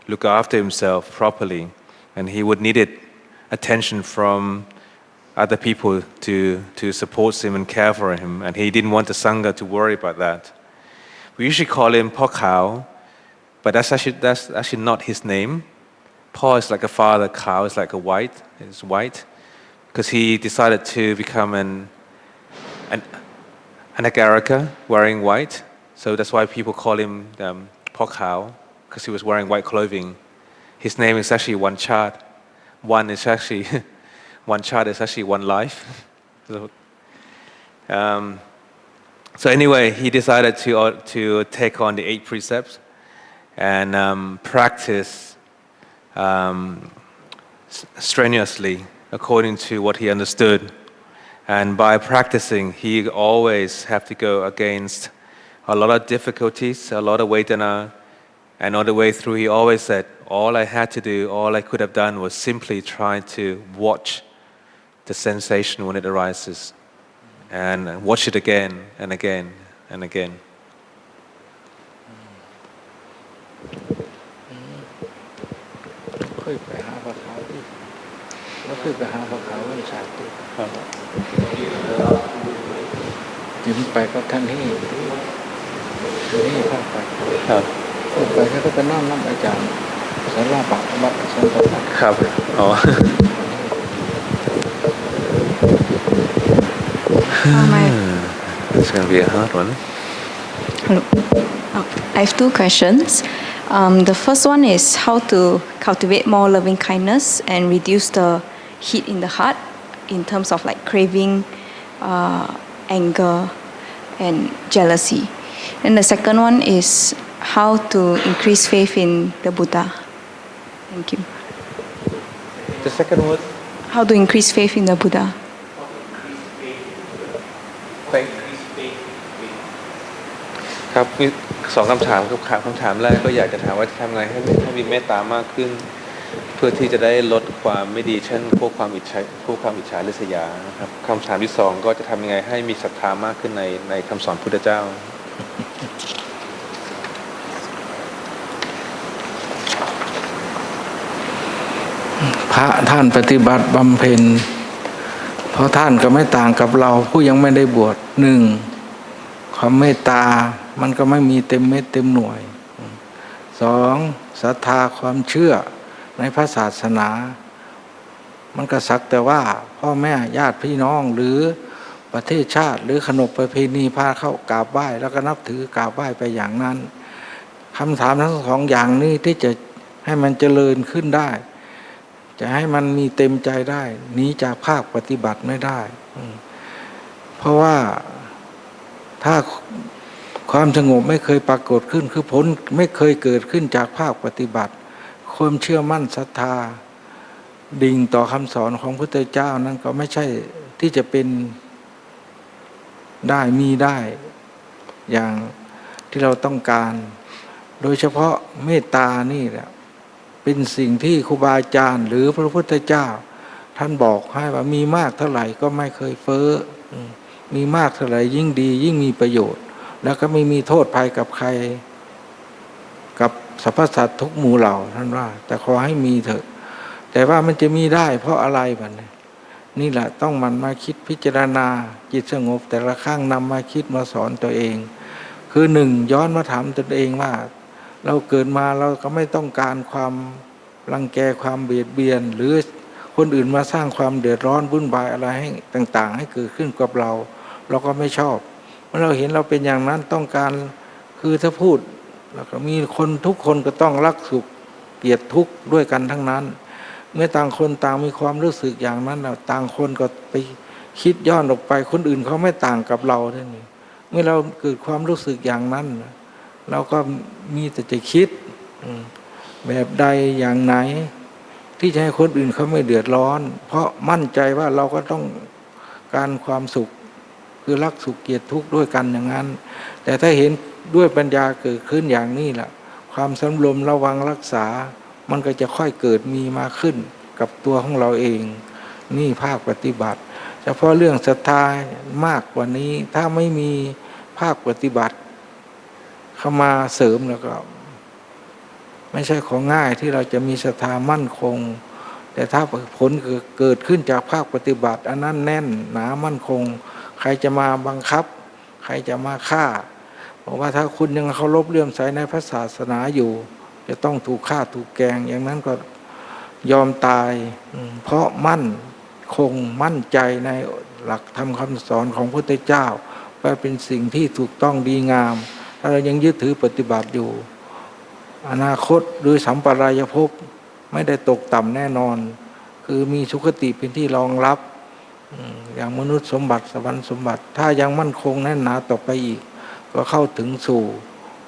look after himself properly. And he would need attention from other people to support him and care for him. And he didn't want the Sangha to worry about that. We usually call him Po Khao, but that's actually not his name. Po is like a father, Khao is like it's white. Because he decided to become an agarika, wearing white. So that's why people call him Po Khao, because he was wearing white clothing. His name is actually Wanchat. One is actually, Wanchat is actually one life. So anyway, he decided to take on the 8 precepts and practice strenuously according to what he understood. And by practicing, he always have to go against a lot of difficulties, a lot of vedana, and all the way through he always said, all I had to do, all I could have done was simply try to watch the sensation when it arises. And watch it again and again and again. It's going to be a hard one. Hello. I have 2 questions. The first one is how to cultivate more loving kindness and reduce the heat in the heart in terms of like craving, anger, and jealousy. And the second one is how to increase faith in the Buddha. Thank you. The second word How to increase faith in the Buddha? faith ครับมีสองคำถามครับคำถามแรกก็อยากจะถามว่าทำไงให้มีเมตตามากขึ้น เพื่อที่จะได้ลดความไม่ดีเช่นพวกความอิจฉาริษยานะครับคำถามที่สองก็จะทำยังไงให้มีศรัทธามากขึ้นในคำสอนพุทธเจ้าพระท่านปฏิบัติบำเพ็ญเพราะท่านก็ไม่ต่างกับเราผู้ยังไม่ได้บวชหนึ่งความเมตตามันก็ไม่มีเต็มเม็ดเต็มหน่วยสองศรัทธาความเชื่อในพระศาสนามันก็สักแต่ว่าพ่อแม่ญาติพี่น้องหรือประเทศชาติหรือขนบประเพณีพาเข้ากราบไหว้แล้วก็นับถือกราบไหว้ไปอย่างนั้นคำถามทั้งสองอย่างนี้ที่จะให้มันเจริญขึ้นได้จะให้มันมีเต็มใจได้หนีจากภาคปฏิบัติไม่ได้เพราะว่าถ้าความสงบไม่เคยปรากฏขึ้นคือผลไม่เคยเกิดขึ้นจากภาคปฏิบัติความเชื่อมั่นศรัทธาดิ่งต่อคำสอนของพระพุทธเจ้านั้นก็ไม่ใช่ที่จะเป็นได้มีได้อย่างที่เราต้องการโดยเฉพาะเมตตานี่แหละเป็นสิ่งที่ครูบาอาจารย์หรือพระพุทธเจ้าท่านบอกให้ว่ามีมากเท่าไหร่ก็ไม่เคยเฟ้อมีมากเท่าไหร่ยิ่งดียิ่งมีประโยชน์แล้วก็ไม่มีโทษภัยกับใครกับสรรพสัตว์ทุกหมู่เหล่าท่านว่าแต่ขอให้มีเถอะแต่ว่ามันจะมีได้เพราะอะไรบ้างนี่แหละต้องมันมาคิดพิจารณาจิตสงบแต่ละครั้งนำมาคิดมาสอนตัวเองคือหนึ่งย้อนมาถามตนเองว่าเราเกิดมาเราก็ไม่ต้องการความรังแกความเบียดเบียนหรือคนอื่นมาสร้างความเดือดร้อนวุ่นวายอะไรให้ต่างๆให้เกิดขึ้นกับเราก็ไม่ชอบเมื่อเราเห็นเราเป็นอย่างนั้นต้องการคือถ้าพูดแล้วก็มีคนทุกคนก็ต้องรักสุขเกลียดทุกข์ด้วยกันทั้งนั้นเมื่อต่างคนต่างมีความรู้สึกอย่างนั้นต่างคนก็ไปคิดย้อนออกไปคนอื่นเขาไม่ต่างกับเราเท่านี้เมื่อเราเกิดความรู้สึกอย่างนั้นเราก็มีแต่จะคิดแบบใดอย่างไหนที่จะให้คนอื่นเขาไม่เดือดร้อนเพราะมั่นใจว่าเราก็ต้องการความสุขคือรักสุขเกลียดทุกข์ด้วยกันอย่างนั้นแต่ถ้าเห็นด้วยปัญญาเกิดขึ้นอย่างนี้แหละความสำรวมระวังรักษามันก็จะค่อยเกิดมีมาขึ้นกับตัวของเราเองนี่ภาคปฏิบัติเฉพาะเรื่องศรัทธามากกว่านี้ถ้าไม่มีภาคปฏิบัติเข้ามาเสริมแล้วก็ไม่ใช่ของง่ายที่เราจะมีศรัทธามั่นคงแต่ถ้าผลเกิดขึ้นจากภาคปฏิบัติอันนั้นแน่นหนามั่นคงใครจะมาบังคับใครจะมาฆ่าบอกว่าถ้าคุณยังเคารพเลื่อมใสในพระศาสนาอยู่จะต้องถูกฆ่าถูกแกงอย่างนั้นก็ยอมตายเพราะมั่นคงมั่นใจในหลักธรรมคำสอนของพระพุทธเจ้าว่าเป็นสิ่งที่ถูกต้องดีงามถ้าเรายังยึดถือปฏิบัติอยู่อนาคตหรือสัมปรายภพไม่ได้ตกต่ำแน่นอนคือมีสุคติเป็นที่รองรับอย่างมนุษย์สมบัติสวรรค์สมบัติถ้ายังมั่นคงแน่นหนาต่อไปอีกก็เข้าถึงสู่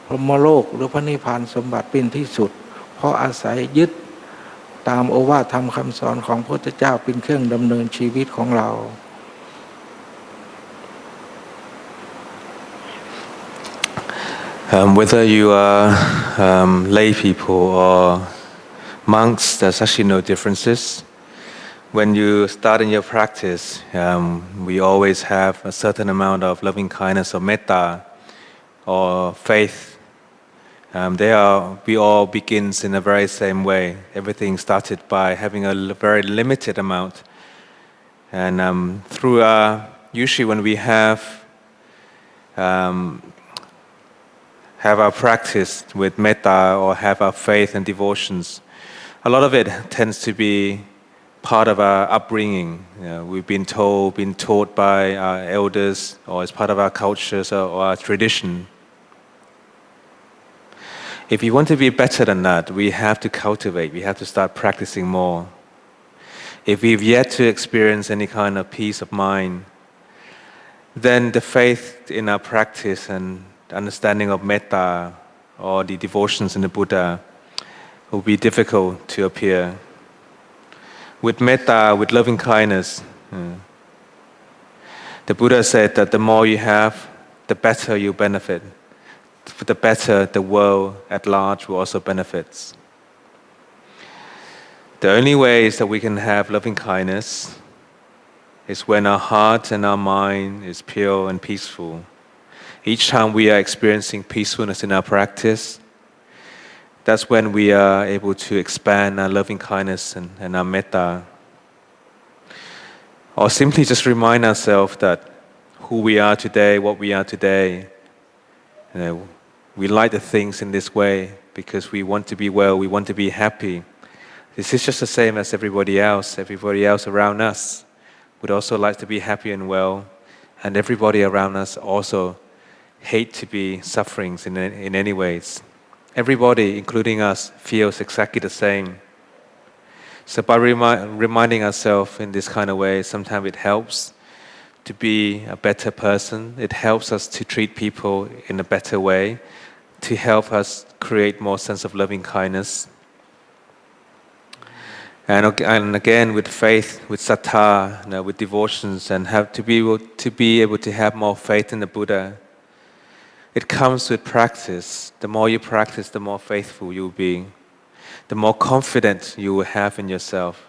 พรหมโลกหรือพระนิพพานสมบัติเป็นที่สุดเพราะอาศัยยึดตามโอวาทธรรมคำสอนของพระพุทธเจ้าเป็นเครื่องดำเนินชีวิตของเรา Whether you are lay people or monks, there's actually no differences. When you start in your practice, we always have a certain amount of loving kindness or metta or faith. We all begins in the very same way. Everything started by having a very limited amount. And through usually when we have our practice with metta or have our faith and devotions, a lot of it tends to be part of our upbringing. We've been taught by our elders, or as part of our cultures or our tradition. If you want to be better than that, we have to cultivate, we have to start practicing more. If we've yet to experience any kind of peace of mind, then the faith in our practice and understanding of metta or the devotions in the Buddha will be difficult to appear. with metta, with loving kindness. The Buddha said that the more you have, the better you benefit. The better the world at large will also benefit. The only ways that we can have loving kindness is when our heart and our mind is pure and peaceful. Each time we are experiencing peacefulness in our practice, that's when we are able to expand our loving kindness and our metta. Or simply just remind ourselves that who we are today, what we are today, we like the things in this way because we want to be well, we want to be happy. This is just the same as everybody else. Everybody else around us would also like to be happy and well, and everybody around us also hate to be suffering in any ways. Everybody, including us, feels exactly the same. So by reminding ourselves in this kind of way, sometimes it helps to be a better person. It helps us to treat people in a better way, to help us create more sense of loving kindness. And again, with faith, with saddha, with devotions, and have to be able to have more faith in the Buddha. It comes with practice. The more you practice, the more faithful you will be. The more confident you will have in yourself.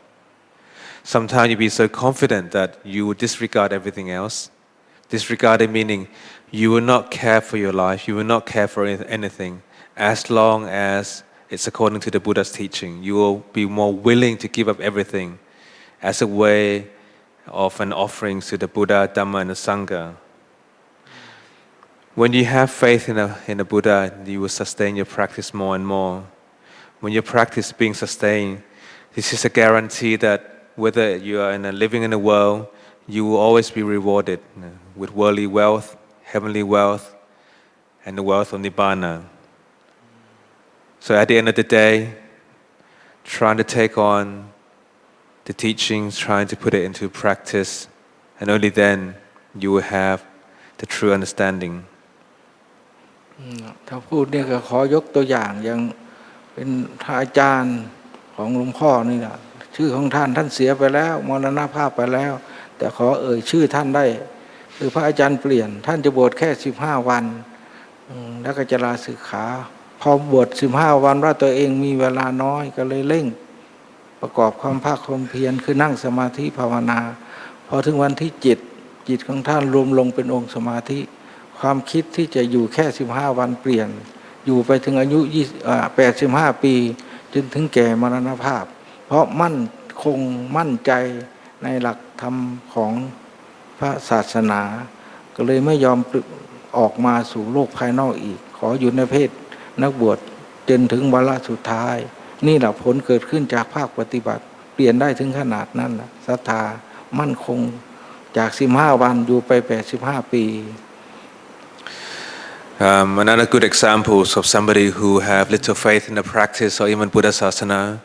Sometimes you'll be so confident that you will disregard everything else. Disregarding meaning you will not care for your life, you will not care for anything, as long as it's according to the Buddha's teaching. You will be more willing to give up everything as a way of an offering to the Buddha, Dhamma, and the Sangha. When you have faith in the Buddha, you will sustain your practice more and more. When your practice is being sustained, this is a guarantee that whether you are living in a world, you will always be rewarded with worldly wealth, heavenly wealth, and the wealth of Nibbana. So at the end of the day, trying to take on the teachings, trying to put it into practice, and only then you will have the true understanding. ถ้าพูดเนี่ยก็ขอยกตัวอย่างอย่างเป็นพระอาจารย์ของหลวงพ่อนี่แหละชื่อของท่านเสียไปแล้วมรณภาพไปแล้วแต่ขอเอ่ยชื่อท่านได้คือพระอาจารย์เปลี่ยนท่านจะบวชแค่15 วันแล้วก็จะลาสิกขาพอบวช15 วันว่าตัวเองมีเวลาน้อยก็เลยเร่งประกอบความภาคความเพียรคือนั่งสมาธิภาวนาพอถึงวันที่7จิตของท่านรวมลงเป็นองค์สมาธิความคิดที่จะอยู่แค่15 วันเปลี่ยนอยู่ไปถึงอายุ85 ปีจนถึงแก่มรณภาพเพราะมั่นใจในหลักธรรมของพระศาสนาก็เลยไม่ยอมออกมาสู่โลกภายนอกอีกขออยู่ในเพศนักบวชจนถึงวาระสุดท้ายนี่แหละผลเกิดขึ้นจากภาคปฏิบัติเปลี่ยนได้ถึงขนาดนั้นนะศรัทธามั่นคงจาก15 วันอยู่ไป85 ปี Another good examples of somebody who have little faith in the practice or even Buddha Sasana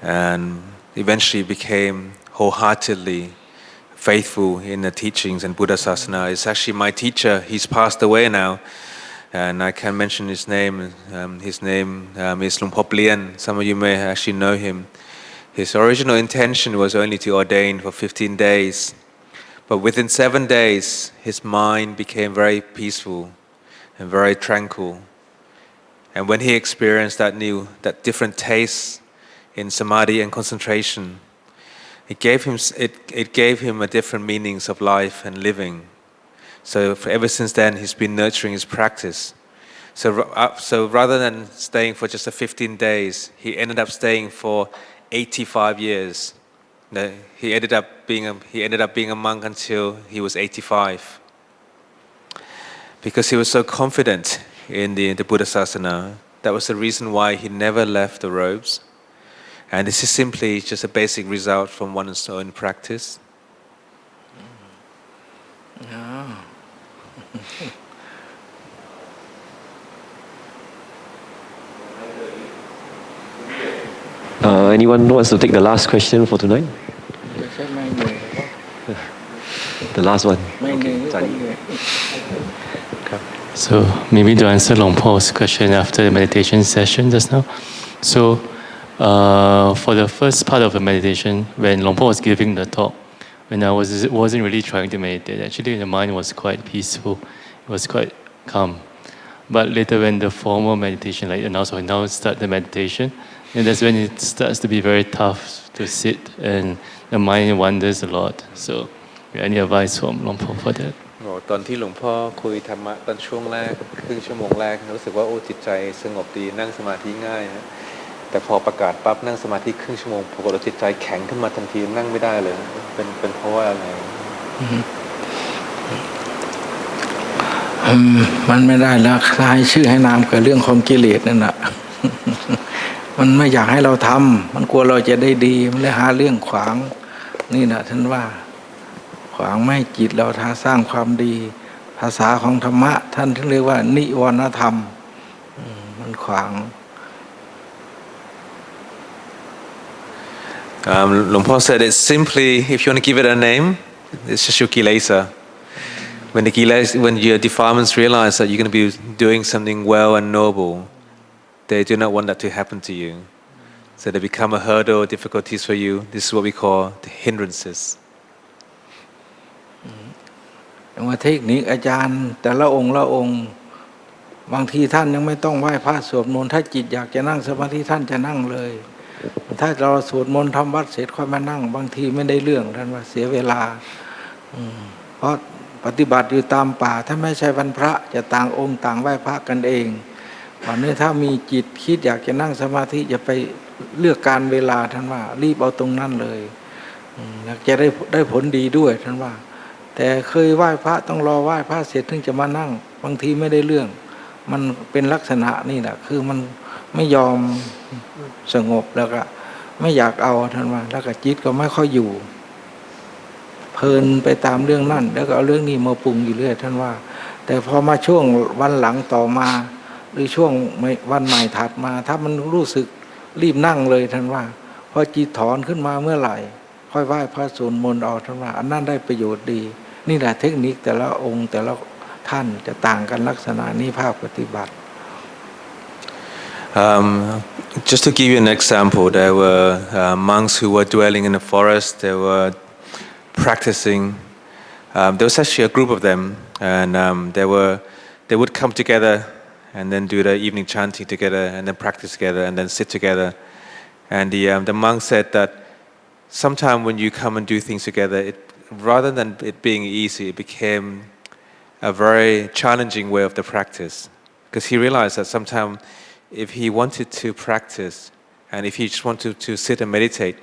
and eventually became wholeheartedly faithful in the teachings and Buddha Sasana is actually my teacher. He's passed away now and I can mention his name. His name is Luang Por Plien. Some of you may actually know him. His original intention was only to ordain for 15 days. But within 7 days, his mind became very peaceful and very tranquil. And when he experienced that different taste in samadhi and concentration, it gave him a different meanings of life and living. So ever since then, he's been nurturing his practice. So rather than staying for just 15 days, he ended up staying for 85 years. He ended up being a monk until he was 85. Because he was so confident in the Buddha Sasana, that was the reason why he never left the robes. And this is simply just a basic result from one's own practice. Anyone wants to take the last question for tonight? The last one. So maybe to answer Luang Por's question after the meditation session just now. So For the first part of the meditation, when Luang Por was giving the talk, when I wasn't really trying to meditate, actually the mind was quite peaceful, it was quite calm. But later when the formal meditation, like now start the meditation, and that's when it starts to be very tough to sit and the mind wanders a lot. So, any advice from Luang Por for that? ตอนที่หลวงพ่อคุยธรรมะตอนช่วงแรกครึ่งชั่วโมงแรกรู้สึกว่าโอ้จิตใจสงบดีนั่งสมาธิง่ายฮะแต่พอประกาศปั๊บนั่งสมาธิครึ่งชั่วโมงปรากฏว่าจิตใจแข็งขึ้นมาทันทีนั่งไม่ได้เลยเป็นเพราะว่าอะไรมันไม่ได้แล้วให้ชื่อให้นามกับเรื่องความกิเลสนั่นน่ะ มันไม่อยากให้เราทำมันกลัวเราจะได้ดีมันเลยหาเรื่องขวางนี่นะท่านว่าขวางไม่ให้จิตเราท้าสร้างความดีภาษาของธรรมะท่านถึงเรียกว่านิวรณธรรมมันขวาง Luang Por said it's simply, if you want to give it a name, it's just your kilesa. When your defilements realize that you're going to be doing something well and noble, they do not want that to happen to you. So they become a hurdle, difficulties for you. This is what we call the hindrances. ว่าเทคนิคอาจารย์แต่ละองค์บางทีท่านยังไม่ต้องไหว้พระสวดมนต์ถ้าจิตอยากจะนั่งสมาธิท่านจะนั่งเลยถ้าเราสวดมนต์ทำวัดเสร็จค่อยมานั่งบางทีไม่ได้เรื่องท่านว่าเสียเวลาเพราะปฏิบัติอยู่ตามป่าถ้าไม่ใช่วันพระจะต่างองค์ต่างไหว้พระกันเองวันนี้ถ้ามีจิตคิดอยากจะนั่งสมาธิจะไปเลือกการเวลาท่านว่ารีบเอาตรงนั้นเลยอยากจะได้ผลดีด้วยท่านว่าแต่เคยไหว้พระต้องรอไหว้พระเสร็จถึงจะมานั่งบางทีไม่ได้เรื่องมันเป็นลักษณะนี่แหละคือมันไม่ยอมสงบแล้วก็ไม่อยากเอาท่านว่าแล้วก็จิตก็ไม่ค่อยอยู่เพลินไปตามเรื่องนั่นแล้วก็เอาเรื่องนี้มาปรุงอยู่เรื่อยท่านว่าแต่พอมาช่วงวันหลังต่อมาหรือช่วงวันใหม่ถัดมาถ้ามันรู้สึกรีบนั่งเลยท่านว่าพอจิตถอนขึ้นมาเมื่อไหร่ค่อยไหว้พระสวดมนต์ออกท่านว่าอันนั้นได้ประโยชน์ดีนี่แหละเทคนิคแต่ละองค์แต่ละท่านจะต่างกันลักษณะนี้ภาคปฏิบัติ Just to give you an example, there were monks who were dwelling in the forest. They were practicing. There was actually a group of them, and they would come together and then do the evening chanting together, and then practice together, and then sit together. And the monk said that sometimes when you come and do things together, rather than it being easy, it became a very challenging way of the practice, because he realized that sometimes if he wanted to practice and if he just wanted to sit and meditate,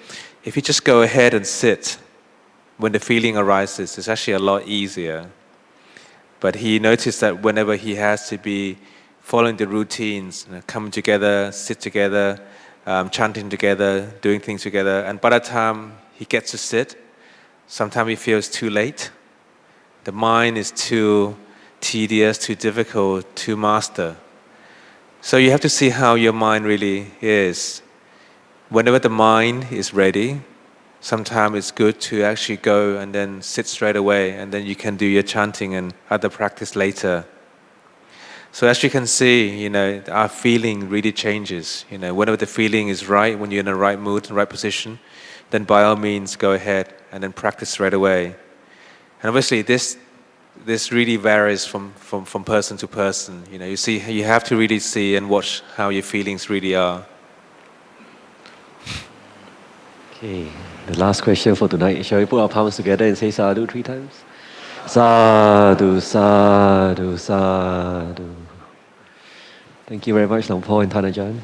if he just go ahead and sit when the feeling arises, it's actually a lot easier. But he noticed that whenever he has to be following the routines, coming together, sit together, chanting together, doing things together, and by the time he gets to sit, sometimes he feels too late. The mind is too tedious, too difficult to master. So you have to see how your mind really is. Whenever the mind is ready, sometimes it's good to actually go and then sit straight away, and then you can do your chanting and other practice later. So as you can see, our feeling really changes. Whenever the feeling is right, when you're in the right mood, the right position, then by all means go ahead and then practice right away. And obviously this really varies from person to person. You have to really see and watch how your feelings really are. Okay, the last question for tonight. Shall we put our palms together and say sadhu 3 times? Sadhu, sadhu, sadhu. Thank you very much, Luang Por and Ajaan.